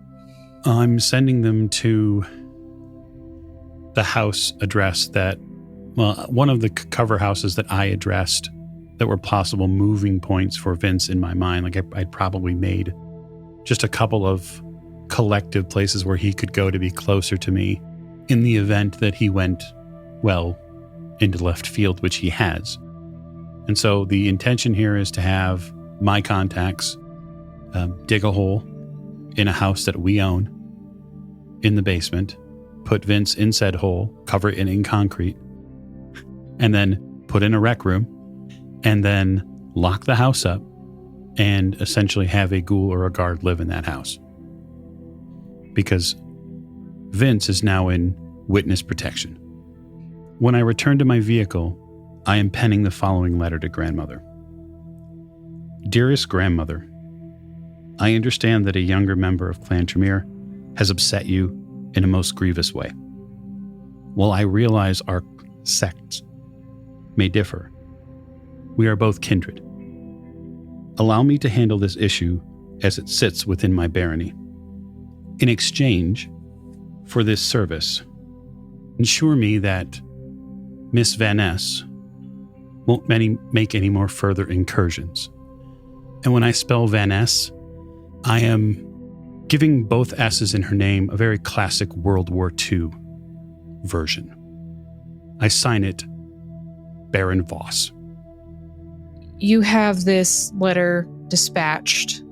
I'm sending them to the house address that, well, one of the cover houses that I addressed that were possible moving points for Vince in my mind. Like I'd probably made just a couple of collective places where he could go to be closer to me in the event that he went, well, into left field, which he has. And so the intention here is to have my contacts dig a hole in a house that we own in the basement, put Vince in said hole, cover it in concrete, and then put in a rec room, and then lock the house up and essentially have a ghoul or a guard live in that house. Because Vince is now in witness protection. When I return to my vehicle, I am penning the following letter to grandmother. Dearest grandmother, I understand that a younger member of Clan Tremere has upset you in a most grievous way. While I realize our sects may differ, we are both kindred. Allow me to handle this issue as it sits within my barony. In exchange for this service, ensure me that Miss Van Ness won't make any more further incursions. And when I spell Van Ness, I am giving both S's in her name a very classic World War II version. I sign it Baron Voss. You have this letter dispatched,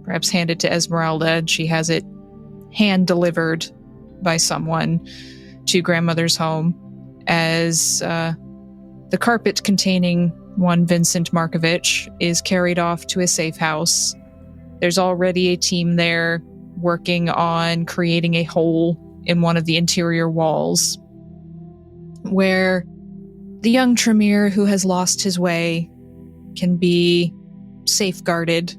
perhaps handed to Esmeralda, and she has it hand-delivered by someone to grandmother's home as the carpet containing one Vincent Markovich is carried off to a safe house. There's already a team there working on creating a hole in one of the interior walls where the young Tremere who has lost his way can be safeguarded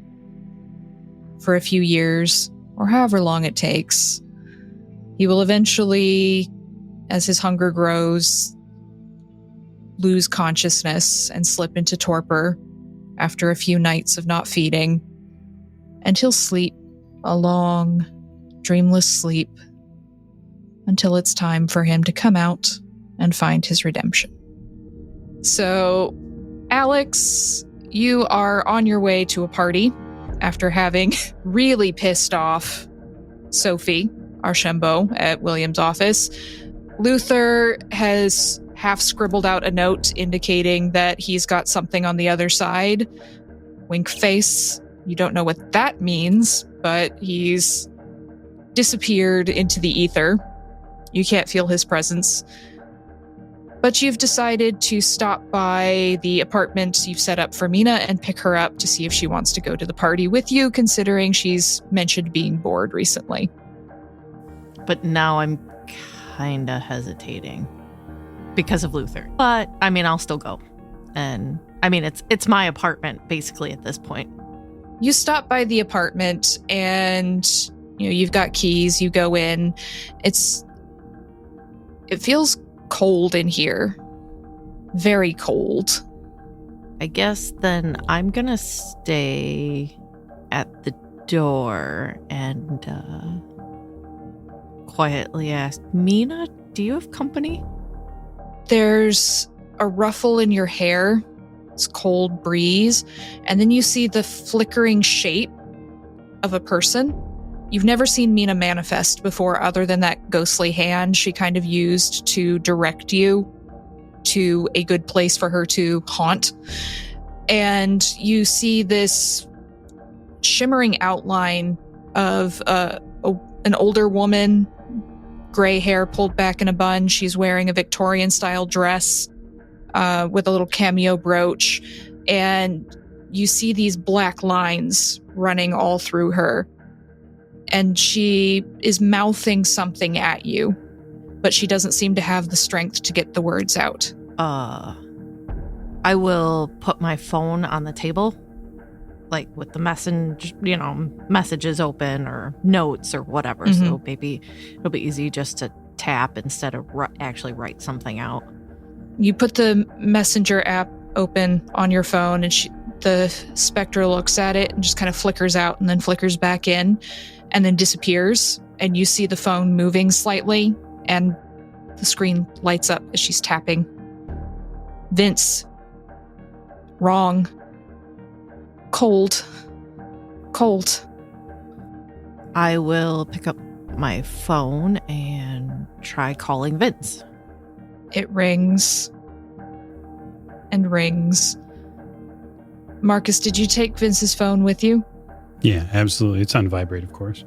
for a few years or however long it takes. He will eventually, as his hunger grows, lose consciousness and slip into torpor after a few nights of not feeding, and he'll sleep a long, dreamless sleep until it's time for him to come out and find his redemption. So, Alex, you are on your way to a party after having really pissed off Sophie Archambault at William's office. Luther has half scribbled out a note indicating that he's got something on the other side. Wink face. You don't know what that means, but he's disappeared into the ether. You can't feel his presence. But you've decided to stop by the apartment you've set up for Mina and pick her up to see if she wants to go to the party with you, considering she's mentioned being bored recently. But now I'm kinda hesitating because of Luther. But I mean, I'll still go. And I mean, it's my apartment basically at this point. You stop by the apartment and you've got keys, you go in. It feels cold in here. Very cold. I guess then I'm gonna stay at the door and quietly ask, Mina, do you have company? There's a ruffle in your hair. It's cold breeze. And then you see the flickering shape of a person. You've never seen Mina manifest before other than that ghostly hand she kind of used to direct you to a good place for her to haunt. And you see this shimmering outline of an older woman, gray hair pulled back in a bun. She's wearing a Victorian-style dress with a little cameo brooch. And you see these black lines running all through her. And she is mouthing something at you, but she doesn't seem to have the strength to get the words out. I will put my phone on the table, like with the messages open or notes or whatever. Mm-hmm. So maybe it'll be easy just to tap instead of actually write something out. You put the messenger app open on your phone, and the Spectre looks at it and just kind of flickers out and then flickers back in and then disappears. And you see the phone moving slightly and the screen lights up as she's tapping. Vince. Wrong. Cold. I will pick up my phone and try calling Vince. It rings and rings. Marcus, did you take Vince's phone with you? Yeah, absolutely. It's on vibrate, of course.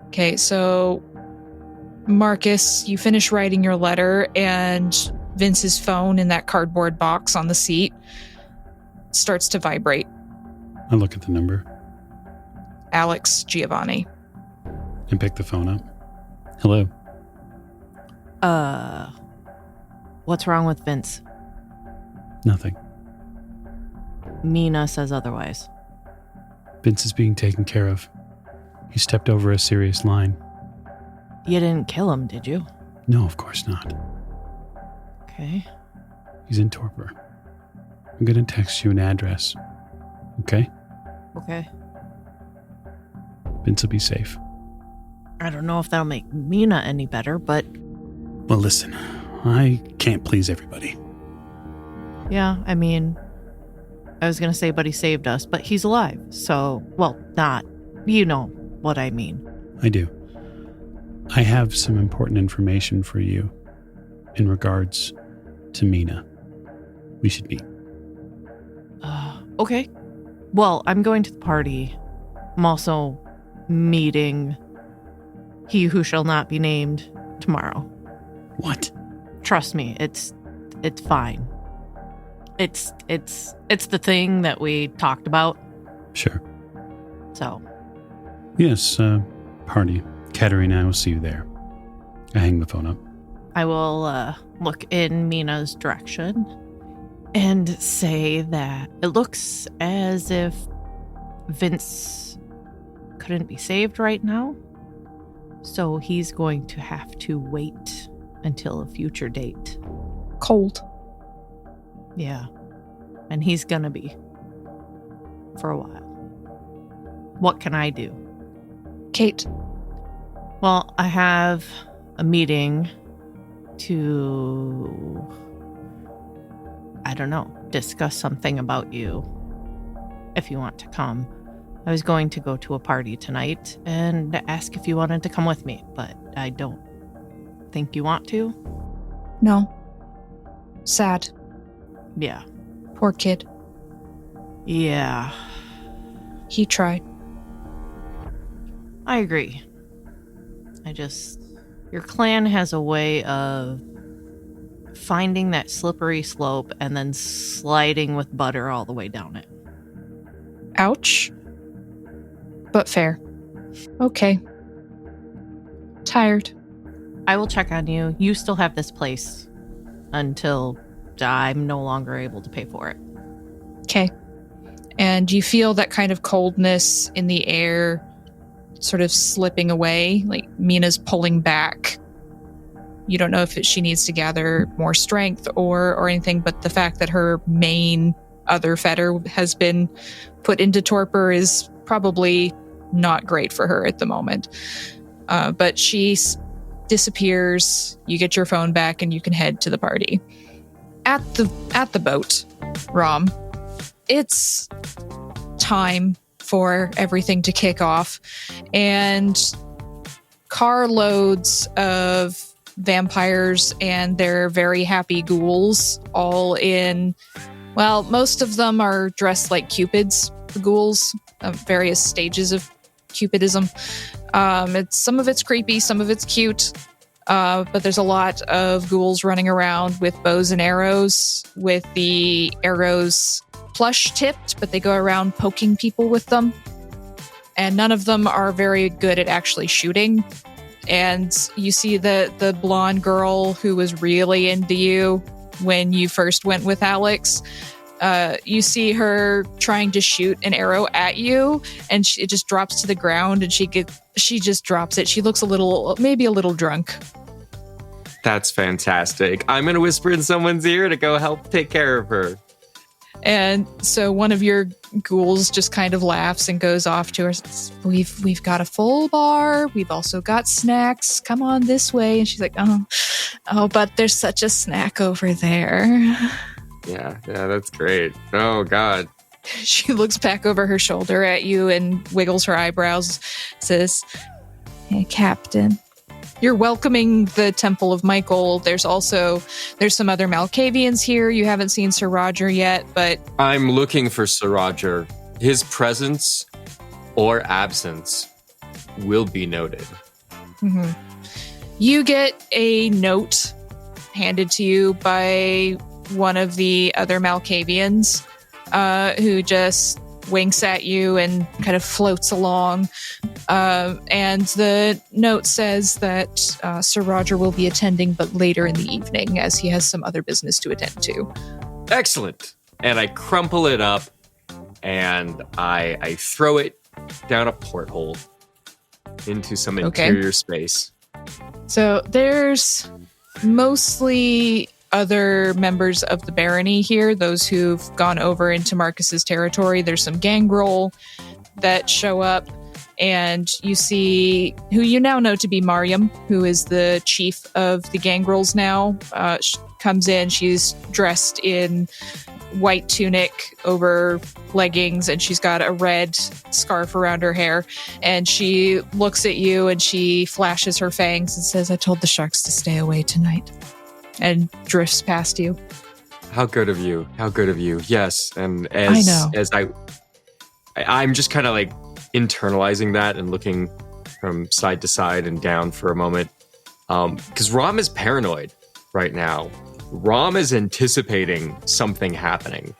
Okay, so Marcus, you finish writing your letter, and Vince's phone in that cardboard box on the seat starts to vibrate. I look at the number. Alex Giovanni. And pick the phone up. Hello. What's wrong with Vince? Nothing. Mina says otherwise. Vince is being taken care of. He stepped over a serious line. You didn't kill him, did you? No, of course not. Okay. He's in torpor. I'm going to text you an address. Okay? Okay. Vince will be safe. I don't know if that'll make Mina any better, but Well, listen, I can't please everybody. yeah, I mean, I was going to say, but he saved us, but he's alive. So, well, not. You know what I mean. I do. I have some important information for you in regards to Mina. We should meet. Okay. Well, I'm going to the party. I'm also meeting he who shall not be named tomorrow. What? Trust me, it's fine. It's the thing that we talked about. Sure. So, Yes, party. Katerina, I will see you there. I hang the phone up. I will look in Mina's direction and say that it looks as if Vince couldn't be saved right now. So he's going to have to wait until a future date. Cold. Yeah. And he's gonna be. For a while. What can I do? Kate. Well, I have a meeting to, I don't know, discuss something about you. If you want to come. I was going to go to a party tonight and ask if you wanted to come with me, but I don't think you want to. No. Sad. Yeah. Poor kid. Yeah. He tried. I agree. Your clan has a way of finding that slippery slope and then sliding with butter all the way down it. Ouch. But fair. Okay. Tired. I will check on you. You still have this place until I'm no longer able to pay for it. Okay. And you feel that kind of coldness in the air sort of slipping away, like Mina's pulling back. You don't know if she needs to gather more strength or anything, but the fact that her main other fetter has been put into torpor is probably not great for her at the moment. But she disappears. You get your phone back and you can head to the party. At the boat, Rahm, it's time for everything to kick off, and carloads of vampires and their very happy ghouls, all in, well, most of them are dressed like cupids, the ghouls, various stages of cupidism. Some of it's creepy, some of it's cute, but there's a lot of ghouls running around with bows and arrows, with the arrows plush tipped, but they go around poking people with them. And none of them are very good at actually shooting. And you see the blonde girl who was really into you when you first went with Alex. You see her trying to shoot an arrow at you, and it just drops to the ground, and she just drops it. She looks maybe a little drunk. That's fantastic. I'm going to whisper in someone's ear to go help take care of her. And so one of your ghouls just kind of laughs and goes off to her. We've got a full bar. We've also got snacks. Come on this way. And she's like, oh, but there's such a snack over there. Yeah, that's great. Oh, God. She looks back over her shoulder at you and wiggles her eyebrows, says, "Hey, Captain." You're welcoming the Temple of Michael. There's some other Malkavians here. You haven't seen Sir Roger yet, but I'm looking for Sir Roger. His presence or absence will be noted. Mm-hmm. You get a note handed to you by one of the other Malkavians, who just winks at you and kind of floats along. And the note says that Sir Roger will be attending, but later in the evening, as he has some other business to attend to. Excellent. And I crumple it up and I throw it down a porthole into some Okay. interior space. So there's mostly other members of the barony here, those who've gone over into Marcus's territory. There's some gangrel that show up, and you see who you now know to be Mariam, who is the chief of the gangrels now. Comes in, she's dressed in white tunic over leggings, and she's got a red scarf around her hair, and she looks at you and she flashes her fangs and says, "I told the sharks to stay away tonight," and drifts past you. How good of you. How good of you. Yes. And I know. as I'm just kind of like internalizing that and looking from side to side and down for a moment. Because Rahm is paranoid right now. Rahm is anticipating something happening.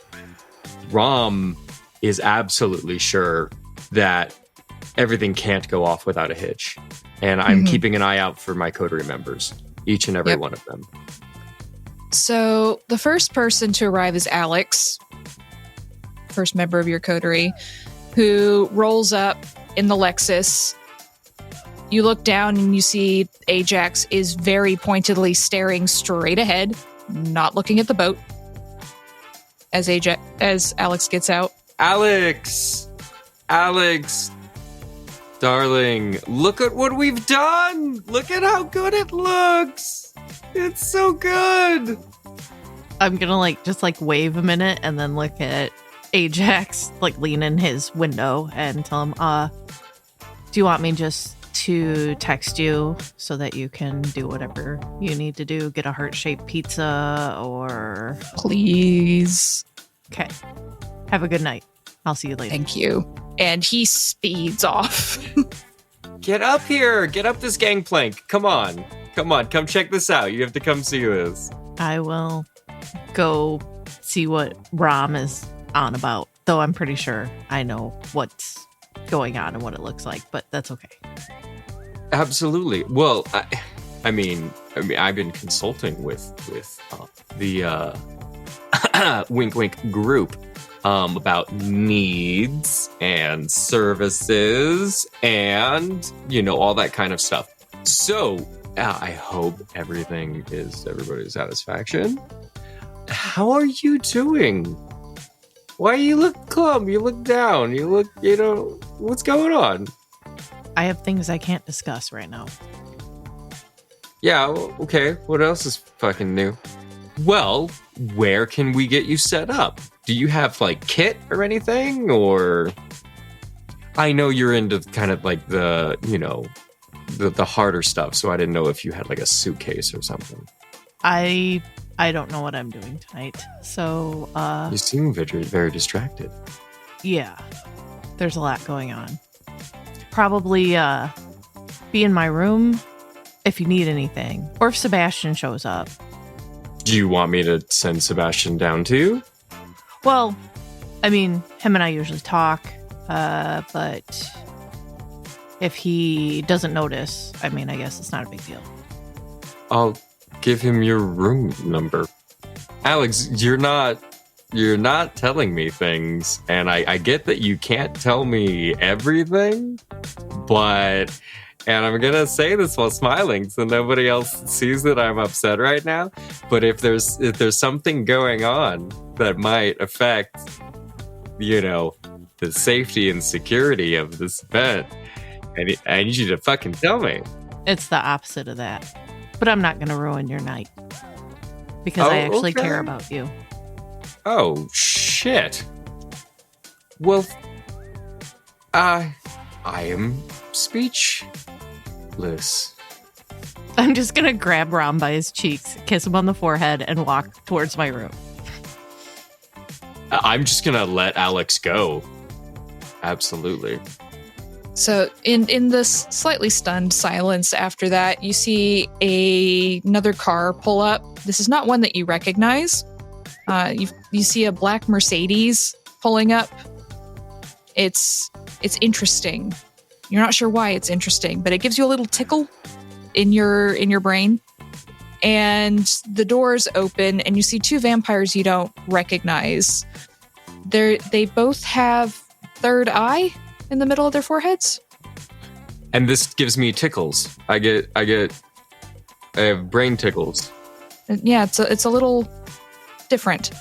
Rahm is absolutely sure that everything can't go off without a hitch. And I'm keeping an eye out for my coterie members, each and every one of them. So the first person to arrive is Alex, first member of your coterie, who rolls up in the Lexus. You look down and you see Ajax is very pointedly staring straight ahead, not looking at the boat. As Alex gets out. Alex, darling, look at what we've done. Look at how good it looks. It's so good. I'm gonna just wave a minute and then look at Ajax, lean in his window and tell him, do you want me just to text you so that you can do whatever you need to do? Get a heart-shaped pizza or... Please. Okay. Have a good night. I'll see you later. Thank you. And he speeds off. Get up here. Get up this gangplank. Come on. Come check this out. You have to come see this. I will go see what Rahm is on about, though I'm pretty sure I know what's going on and what it looks like, but that's okay. Absolutely. Well, I mean, I've been consulting with the wink wink group about needs and services and all that kind of stuff. So I hope everybody's satisfaction. How are you doing? Why you look glum? You look down. You look, what's going on? I have things I can't discuss right now. Yeah, okay. What else is fucking new? Well, where can we get you set up? Do you have kit or anything? Or I know you're into kind of the harder stuff, so I didn't know if you had a suitcase or something. I don't know what I'm doing tonight. So you seem very, very distracted. Yeah. There's a lot going on. Probably be in my room if you need anything, or if Sebastian shows up. Do you want me to send Sebastian down to you? Well, I mean, him and I usually talk, but if he doesn't notice, I guess it's not a big deal. I'll give him your room number. Alex, you're not telling me things, and I get that you can't tell me everything, and I'm gonna say this while smiling so nobody else sees that I'm upset right now, but if there's something going on that might affect the safety and security of this event, I need you to fucking tell me. It's the opposite of that, but I'm not gonna ruin your night because I actually care about you. Oh, shit. Well, I am speechless. I'm just gonna grab Rahm by his cheeks, kiss him on the forehead, and walk towards my room. I'm just gonna let Alex go. Absolutely. So in this slightly stunned silence after that, you see another car pull up. This is not one that you recognize. You see a black Mercedes pulling up. It's interesting. You're not sure why it's interesting, but it gives you a little tickle in your brain. And the doors open, and you see two vampires you don't recognize. They both have third eye in the middle of their foreheads. And this gives me tickles. I have brain tickles. Yeah, it's a little different.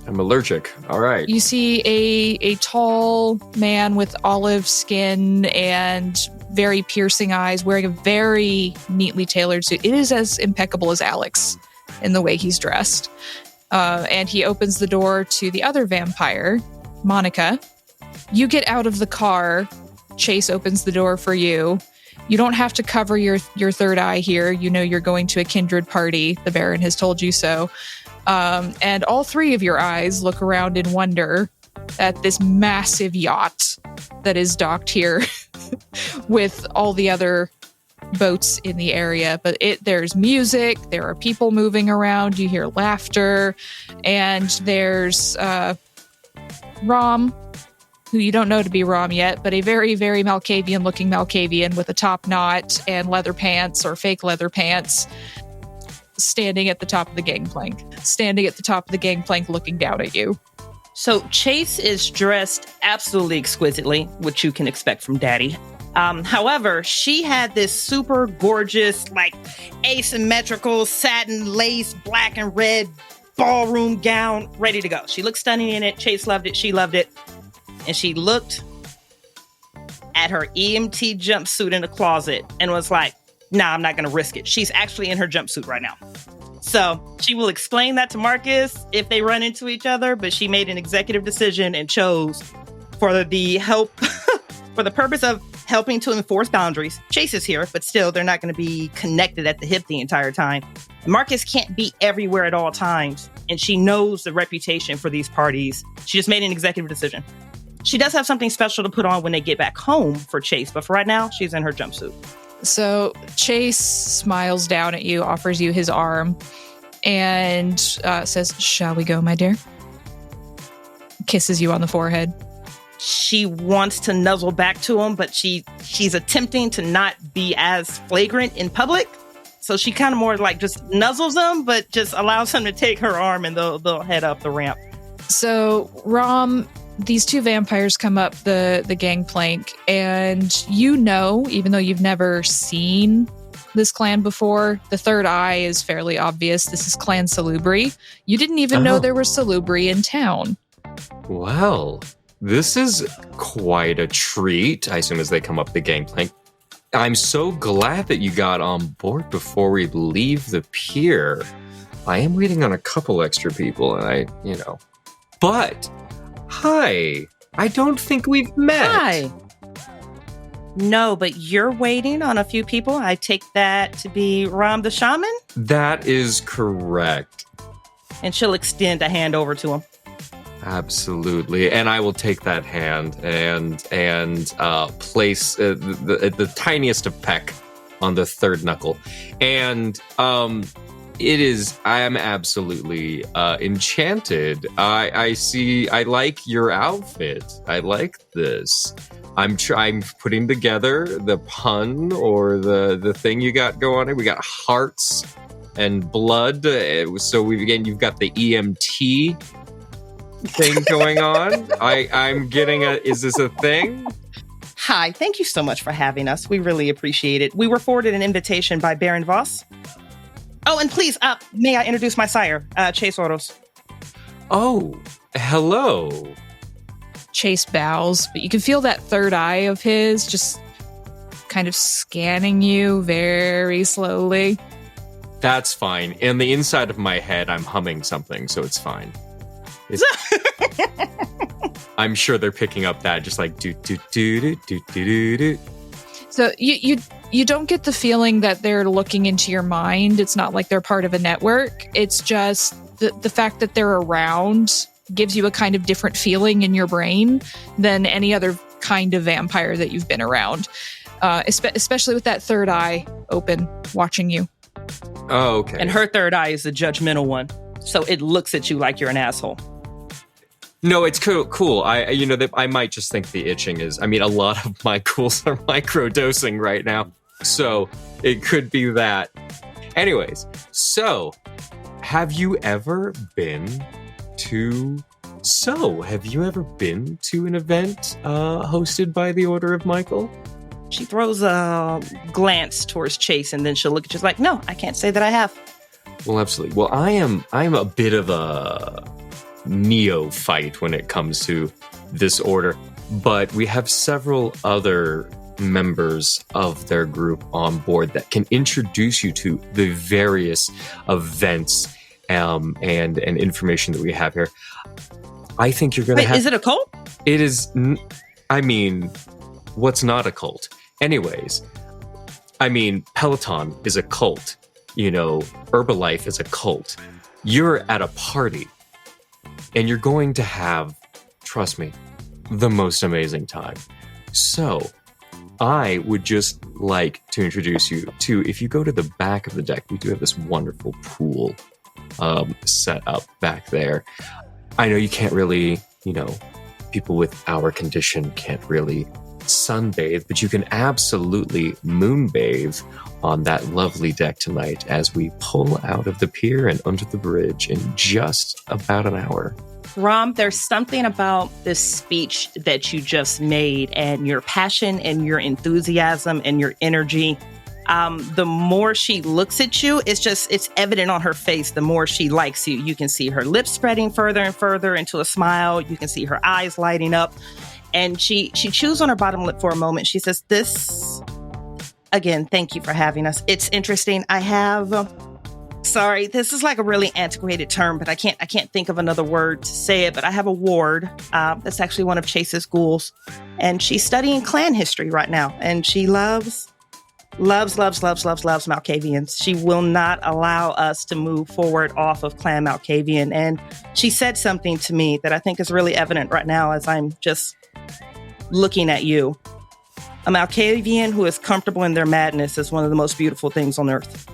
I'm allergic. All right. You see a tall man with olive skin and very piercing eyes, wearing a very neatly tailored suit. It is as impeccable as Alex in the way he's dressed. And he opens the door to the other vampire, Monika. You get out of the car. Chase opens the door for you. You don't have to cover your third eye here. You know you're going to a Kindred party. The Baron has told you so. And all three of your eyes look around in wonder at this massive yacht that is docked here with all the other boats in the area. But there's music, there are people moving around, you hear laughter, and there's Rahm, who you don't know to be Rahm yet, but a very, very Malkavian-looking Malkavian with a top knot and leather pants or fake leather pants, standing at the top of the gangplank, looking down at you. So Chase is dressed absolutely exquisitely, which you can expect from Daddy. However, she had this super gorgeous, like asymmetrical satin lace, black and red ballroom gown ready to go. She looked stunning in it. Chase loved it. She loved it. And she looked at her EMT jumpsuit in the closet and was like, nah, I'm not going to risk it. She's actually in her jumpsuit right now. So she will explain that to Marcus if they run into each other, but she made an executive decision and chose for the help, for the purpose of helping to enforce boundaries. Chase is here, but still they're not going to be connected at the hip the entire time. Marcus can't be everywhere at all times, and she knows the reputation for these parties. She just made an executive decision. She does have something special to put on when they get back home for Chase, but for right now, she's in her jumpsuit. So Chase smiles down at you, offers you his arm, and says, "Shall we go, my dear?" Kisses you on the forehead. She wants to nuzzle back to him, but she's attempting to not be as flagrant in public. So she kind of more like just nuzzles him, but just allows him to take her arm and they'll head up the ramp. So Rahm, these two vampires come up the gangplank, and you know, even though you've never seen this clan before, the third eye is fairly obvious. This is Clan Salubri. You didn't even know there was Salubri in town. Well, this is quite a treat, I assume, as they come up the gangplank. I'm so glad that you got on board before we leave the pier. I am waiting on a couple extra people, and But, hi, I don't think we've met. Hi. No, but you're waiting on a few people. I take that to be Rahm the Shaman? That is correct. And she'll extend a hand over to him. Absolutely, and I will take that hand and place the tiniest of peck on the third knuckle, and I am absolutely enchanted. I like your outfit. I like this. I'm putting together the pun or the thing you got going on. We got hearts and blood. So you've got the EMT thing going on. I'm getting is this a thing? Hi, thank you so much for having us. We really appreciate it. We were forwarded an invitation by Baron Voss. Oh, and please, may I introduce my sire, Chase Oros. Oh, hello. Chase bows, but you can feel that third eye of his just kind of scanning you very slowly. That's fine. In the inside of my head, I'm humming something, so it's fine. I'm sure they're picking up that just like do do do do do do do. So you don't get the feeling that they're looking into your mind. It's not like they're part of a network. It's just the fact that they're around gives you a kind of different feeling in your brain than any other kind of vampire that you've been around. Especially with that third eye open, watching you. Oh, okay. And her third eye is the judgmental one, so it looks at you like you're an asshole. No, it's cool. I might just think the itching is. I mean, a lot of my ghouls are microdosing right now, so it could be that. Anyways, so have you ever been to So, have you ever been to an event hosted by the Order of Michael? She throws a glance towards Chase, and then she'll look at you like, no, I can't say that I have. Well, absolutely. Well, I'm a bit of a neophyte when it comes to this order, but we have several other members of their group on board that can introduce you to the various events and information that we have here. I think you're going to have... Is it a cult? It is... I mean, what's not a cult? Anyways, I mean, Peloton is a cult. You know, Herbalife is a cult. You're at a party, and you're going to have, trust me, the most amazing time. So, I would just like to introduce you to, if you go to the back of the deck, we do have this wonderful pool set up back there. I know you can't really, you know, people with our condition can't really sunbathe, but you can absolutely moonbathe on that lovely deck tonight as we pull out of the pier and under the bridge in just about an hour. Rahm, there's something about this speech that you just made and your passion and your enthusiasm and your energy. The more she looks at you, it's evident on her face. The more she likes you, you can see her lips spreading further and further into a smile. You can see her eyes lighting up. And she chews on her bottom lip for a moment. She says, again, thank you for having us. It's interesting. I have, sorry, this is like a really antiquated term, but I can't think of another word to say it. But I have a ward that's actually one of Chase's ghouls. And she's studying clan history right now. And she loves Malkavians. She will not allow us to move forward off of Clan Malkavian. And she said something to me that I think is really evident right now as I'm just looking at you. A Malkavian who is comfortable in their madness is one of the most beautiful things on earth.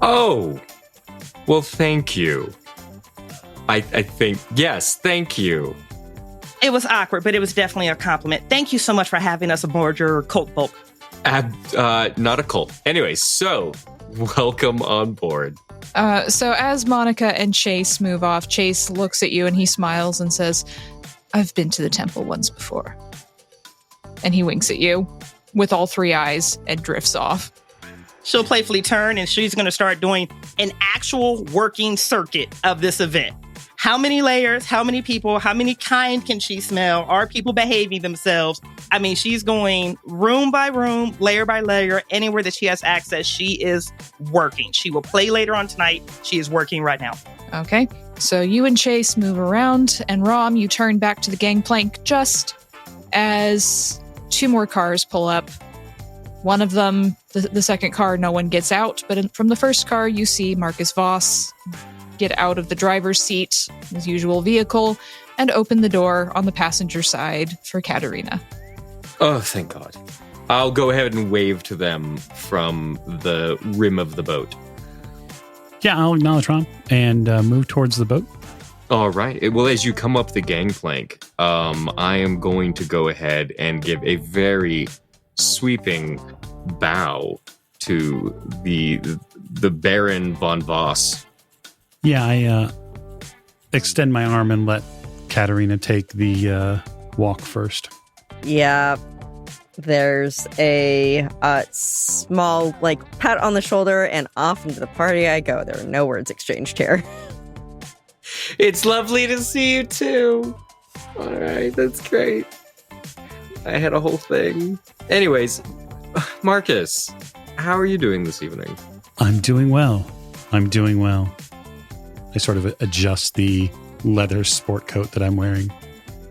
Oh, well, thank you. I think, yes, thank you. It was awkward, but it was definitely a compliment. Thank you so much for having us aboard your cult boat. Not a cult. Anyway, so welcome on board. So as Monika and Chase move off, Chase looks at you and he smiles and says, I've been to the temple once before. And he winks at you with all three eyes and drifts off. She'll playfully turn and she's going to start doing an actual working circuit of this event. How many layers, how many people, how many kind can she smell? Are people behaving themselves? I mean, she's going room by room, layer by layer, anywhere that she has access, she is working. She will play later on tonight. She is working right now. Okay, so you and Chase move around, and Rahm, you turn back to the gangplank just as two more cars pull up. One of them, the second car, no one gets out, but from the first car, you see Marcus Voss get out of the driver's seat, his usual vehicle, and open the door on the passenger side for Katerina. Oh, thank God. I'll go ahead and wave to them from the rim of the boat. Yeah, I'll acknowledge Rahm and move towards the boat. All right. Well, as you come up the gangplank, I am going to go ahead and give a very sweeping bow to the Baron von Voss. Yeah, I extend my arm and let Katerina take the walk first. Yeah, there's a small, pat on the shoulder, and off into the party I go. There are no words exchanged here. It's lovely to see you, too. All right, that's great. I had a whole thing. Anyways, Marcus, how are you doing this evening? I'm doing well. I sort of adjust the leather sport coat that I'm wearing,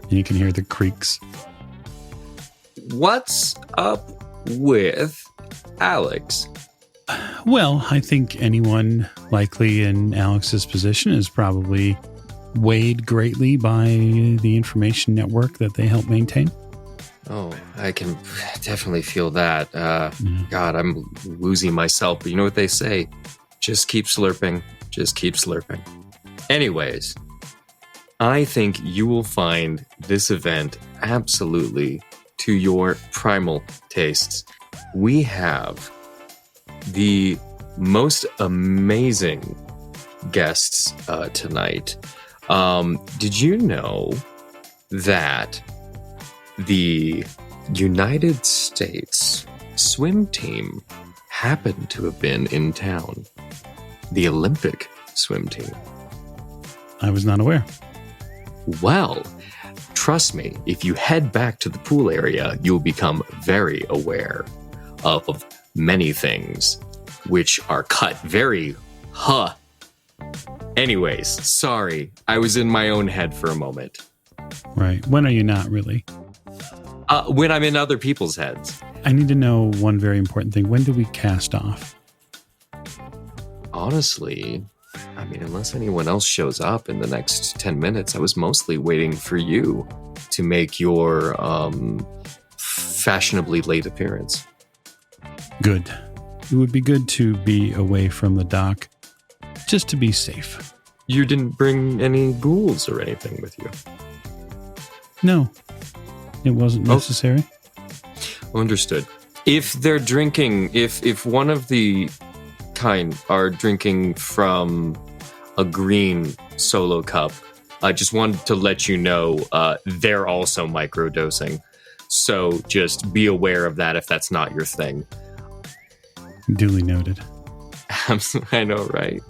and you can hear the creaks. What's up with Alex? Well, I think anyone likely in Alex's position is probably weighed greatly by the information network that they help maintain. Oh, I can definitely feel that. God, I'm losing myself. But you know what they say? Just keep slurping. Just keep slurping. Anyways, I think you will find this event absolutely to your primal tastes. We have the most amazing guests tonight. Did you know that the United States swim team happened to have been in town? The Olympic swim team. I was not aware. Well, trust me, if you head back to the pool area, you'll become very aware of many things, which are cut very, Anyways, sorry, I was in my own head for a moment. Right. When are you not really? When I'm in other people's heads. I need to know one very important thing. When do we cast off? Honestly, I mean, unless anyone else shows up in the next 10 minutes, I was mostly waiting for you to make your fashionably late appearance. Good. It would be good to be away from the dock, just to be safe. You didn't bring any ghouls or anything with you? No, it wasn't necessary. Understood. If they're drinking, if one of the kind are drinking from a green solo cup, I just wanted to let you know they're also microdosing. So just be aware of that if that's not your thing. Duly noted. I know, right?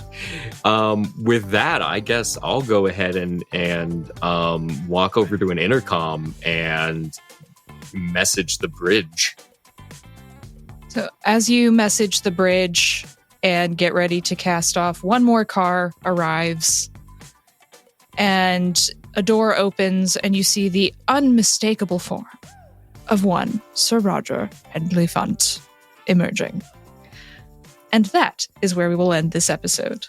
With that, I guess I'll go ahead and walk over to an intercom and message the bridge. So as you message the bridge and get ready to cast off, one more car arrives and a door opens and you see the unmistakable form of one Sir Roger Hendley Funt emerging. And that is where we will end this episode.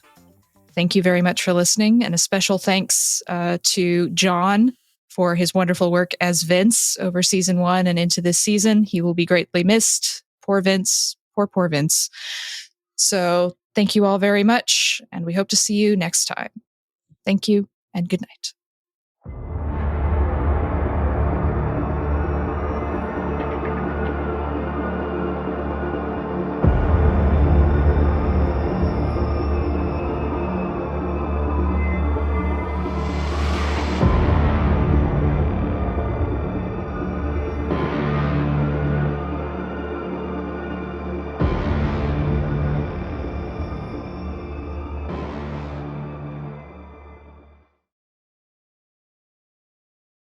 Thank you very much for listening, and a special thanks to John for his wonderful work as Vince over season 1 and into this season. He will be greatly missed. Poor Vince. Poor Vince. So thank you all very much, and we hope to see you next time. Thank you, and good night.